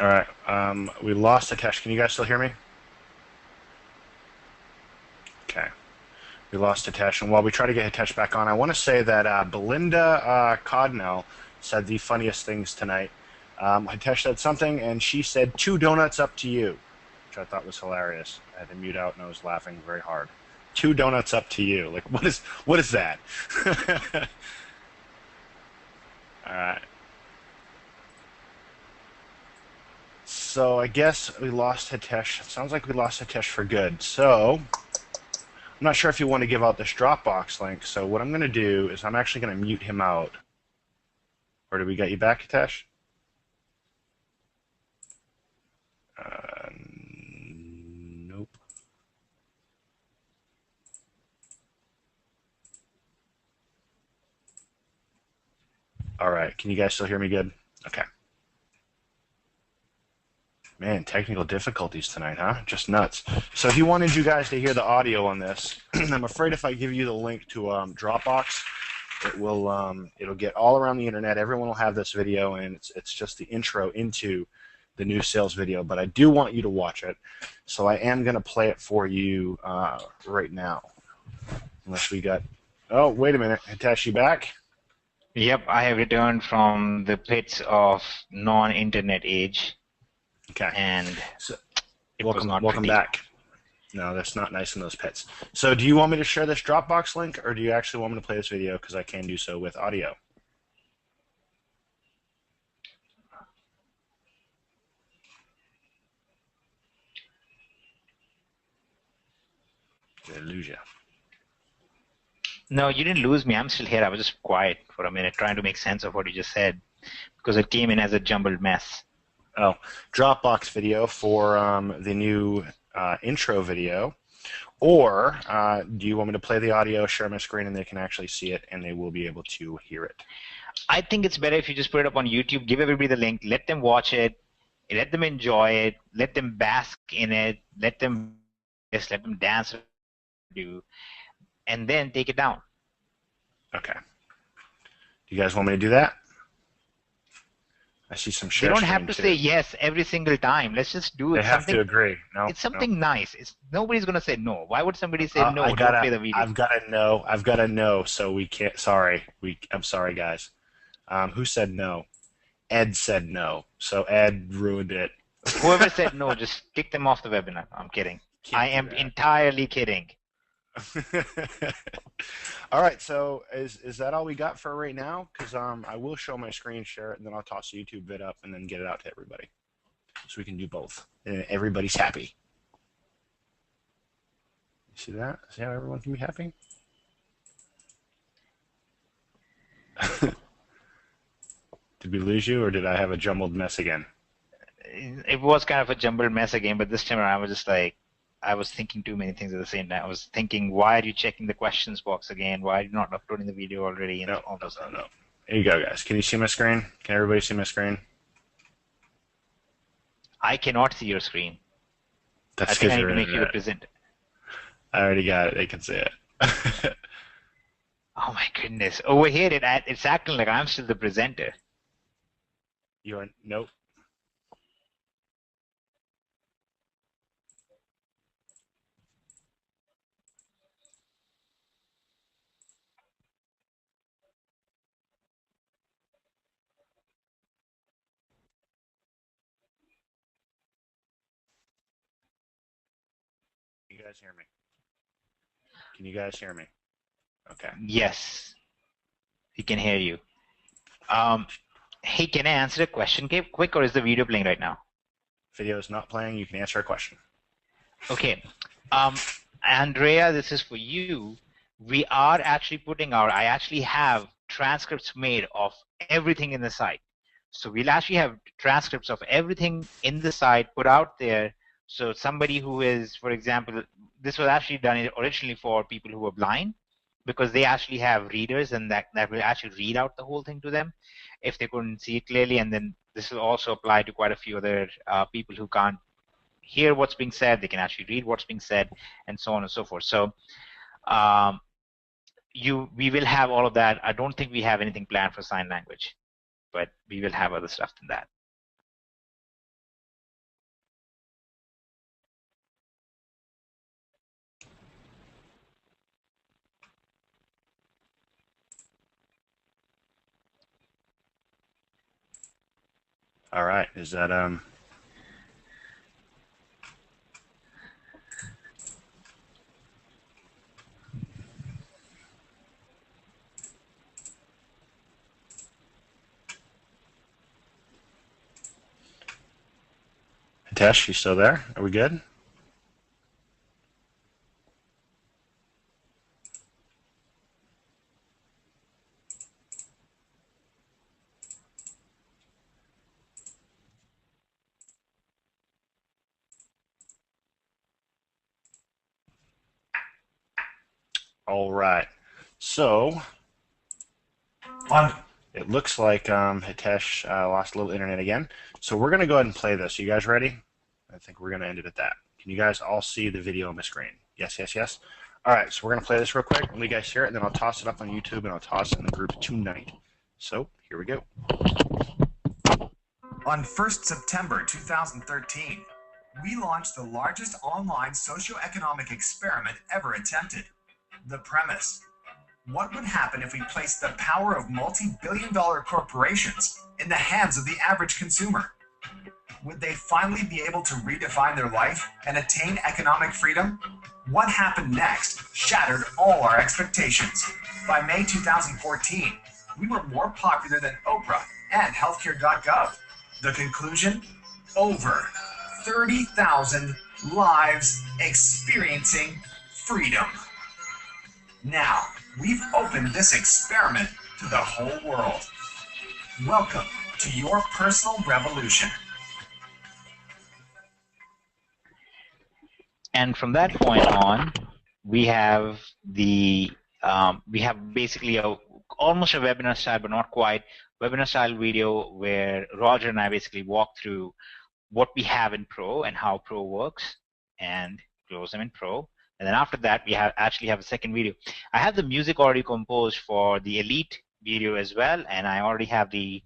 All right. We lost Hitesh. Can you guys still hear me? Okay. We lost Hitesh. And while we try to get Hitesh back on, I want to say that Belinda Codnell said the funniest things tonight. Hitesh said something, and she said, 2 donuts up to you, which I thought was hilarious. I had to mute out, and I was laughing very hard. 2 donuts up to you. Like, what is that? All right. So I guess we lost Hitesh. It sounds like we lost Hitesh for good. So I'm not sure if you want to give out this Dropbox link. So what I'm going to do is I'm actually going to mute him out. Or did we get you back, Hitesh? Nope. All right. Can you guys still hear me good? Okay. Man, technical difficulties tonight, huh? Just nuts. So he wanted you guys to hear the audio on this. I'm afraid if I give you the link to Dropbox, it'll get all around the internet. Everyone will have this video, and it's just the intro into the new sales video. But I do want you to watch it, so I am going to play it for you right now. Unless we got. Oh, wait a minute, Hitesh, you back? Yep, I have returned from the pits of non-internet age. Okay. And so, it was not welcome pretty. back. No, that's not nice in those pits. So do you want me to share this Dropbox link, or do you actually want me to play this video? Because I can do so with audio. Did I lose you? No, you didn't lose me. I'm still here. I was just quiet for a minute trying to make sense of what you just said because it came in as a jumbled mess. Oh, Dropbox video for the new intro video. Or do you want me to play the audio, share my screen, and they can actually see it, and they will be able to hear it? I think it's better if you just put it up on YouTube, give everybody the link, let them watch it, let them enjoy it, let them bask in it, let them dance, and then take it down. Okay. Do you guys want me to do that? I see some share. They don't have to say yes every single time. Let's just do it. They have to agree. No, it's something nice. Nobody's gonna say no. Why would somebody say no? Don't play the video. I've got to know. So we can't. Sorry. I'm sorry, guys. Who said no? Ed said no. So Ed ruined it. Whoever said no, just kick them off the webinar. I'm kidding. I am entirely kidding. All right, so is that all we got for right now? Because I will show my screen, share it, and then I'll toss the YouTube vid up and then get it out to everybody. So we can do both. And everybody's happy. You see that? See how everyone can be happy? Did we lose you, or did I have a jumbled mess again? It was kind of a jumbled mess again, but this time around I was just like, I was thinking too many things at the same time. I was thinking, why are you checking the questions box again? Why are you not uploading the video already? And all those things. No. There you go, guys. Can you see my screen? Can everybody see my screen? I cannot see your screen. That's because you're I need to make you the presenter. I already got it. They can see it. Oh my goodness! Over here, it's acting like I'm still the presenter. You are nope. Can you guys hear me? Can you guys hear me? Okay. Yes, he can hear you. Hey, can I answer a question quick, or is the video playing right now? Video is not playing. You can answer a question. Okay. Andrea, this is for you. We are actually I actually have transcripts made of everything in the site. So we'll actually have transcripts of everything in the site put out there. So somebody who is, for example, this was actually done originally for people who are blind, because they actually have readers, and that will actually read out the whole thing to them if they couldn't see it clearly. And then this will also apply to quite a few other people who can't hear what's being said. They can actually read what's being said, and so on and so forth. So we will have all of that. I don't think we have anything planned for sign language, but we will have other stuff than that. All right. Is that Hitesh, you still there? Are we good? All right. So it looks like Hitesh lost a little internet again. So we're going to go ahead and play this. You guys ready? I think we're going to end it at that. Can you guys all see the video on the screen? Yes, yes, yes. All right, so we're going to play this real quick. Let me guys hear it, and then I'll toss it up on YouTube, and I'll toss it in the group tonight. So here we go. On 1st September 2013, we launched the largest online socioeconomic experiment ever attempted. The premise: what would happen if we placed the power of multi-billion-dollar corporations in the hands of the average consumer? Would they finally be able to redefine their life and attain economic freedom? What happened next shattered all our expectations. By May 2014, we were more popular than Oprah and healthcare.gov. The conclusion? Over 30,000 lives experiencing freedom. Now, we've opened this experiment to the whole world. Welcome to your personal revolution. And from that point on, we have basically almost a webinar style, but not quite, webinar style video where Roger and I basically walk through what we have in Pro and how Pro works and close them in Pro. And then after that, we actually have a second video. I have the music already composed for the Elite video as well, and I already have the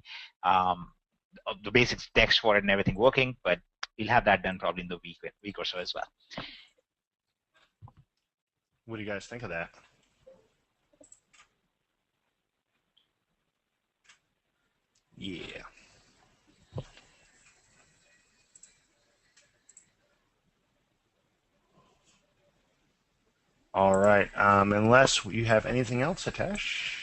basic text for it and everything working, but we'll have that done probably in the week or so as well. What do you guys think of that? Yeah. All right. Unless you have anything else, Hitesh?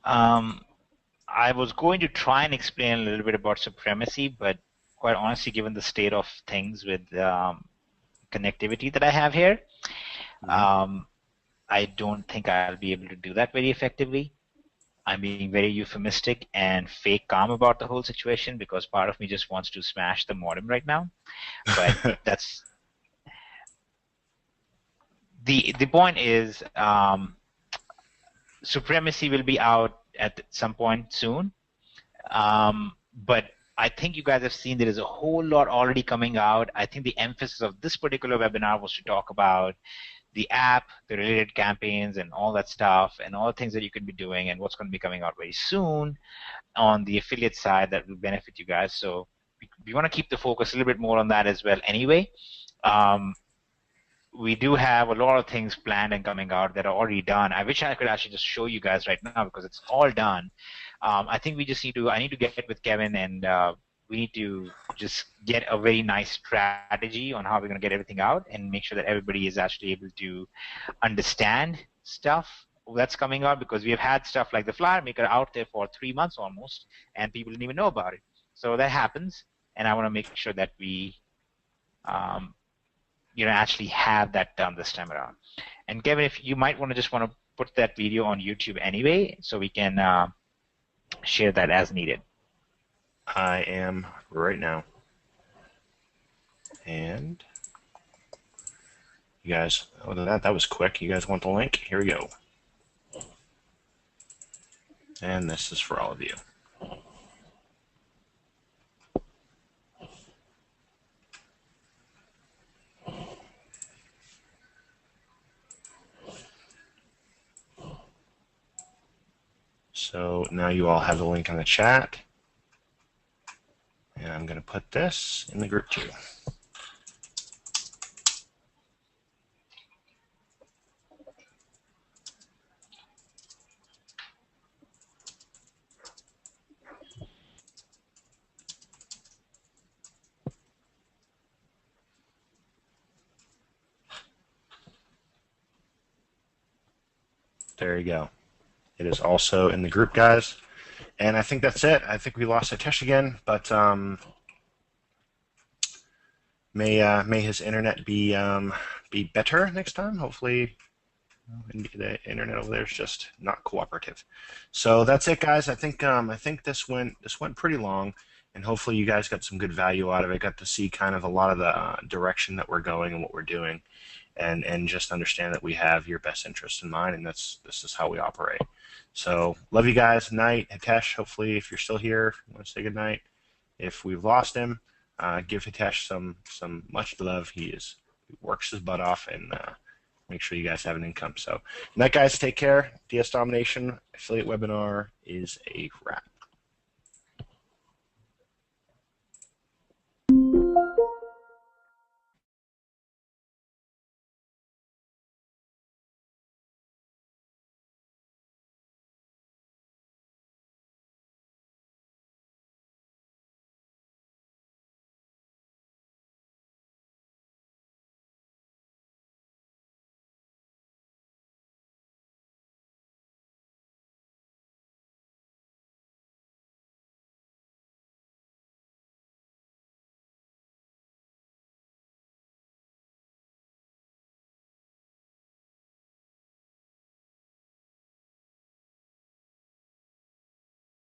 I was going to try and explain a little bit about supremacy, but quite honestly, given the state of things with connectivity that I have here, I don't think I'll be able to do that very effectively. I'm being very euphemistic and fake calm about the whole situation because part of me just wants to smash the modem right now. But that's the point is supremacy will be out at some point soon. But I think you guys have seen there is a whole lot already coming out. I think the emphasis of this particular webinar was to talk about the app, the related campaigns, and all that stuff, and all the things that you can be doing, and what's going to be coming out very soon on the affiliate side that will benefit you guys. So we want to keep the focus a little bit more on that as well anyway. We do have a lot of things planned and coming out that are already done. I wish I could actually just show you guys right now because it's all done. I think we just need to, I need to get with Kevin and we need to just get a very nice strategy on how we're going to get everything out and make sure that everybody is actually able to understand stuff that's coming out, because we have had stuff like the Flyer Maker out there for 3 months almost and people didn't even know about it. So that happens, and I want to make sure that we actually have that done this time around. And Kevin, if you might want to put that video on YouTube anyway, so we can share that as needed. I am right now. And you guys, other than that was quick. You guys want the link? Here we go. And this is for all of you. So now you all have the link in the chat. And I'm going to put this in the group too. There you go. It is also in the group, guys. And I think that's it. I think we lost Hitesh again, but may his internet be better next time. Hopefully, the internet over there is just not cooperative. So that's it, guys. I think this went pretty long, and hopefully you guys got some good value out of it. Got to see kind of a lot of the direction that we're going and what we're doing, and just understand that we have your best interest in mind, and this is how we operate. So love you guys. Night, Hitesh. Hopefully, if you're still here, if you want to say good night. If we've lost him, give Hitesh some much love. He works his butt off, and make sure you guys have an income. So, good night, guys. Take care. DS Domination affiliate webinar is a wrap.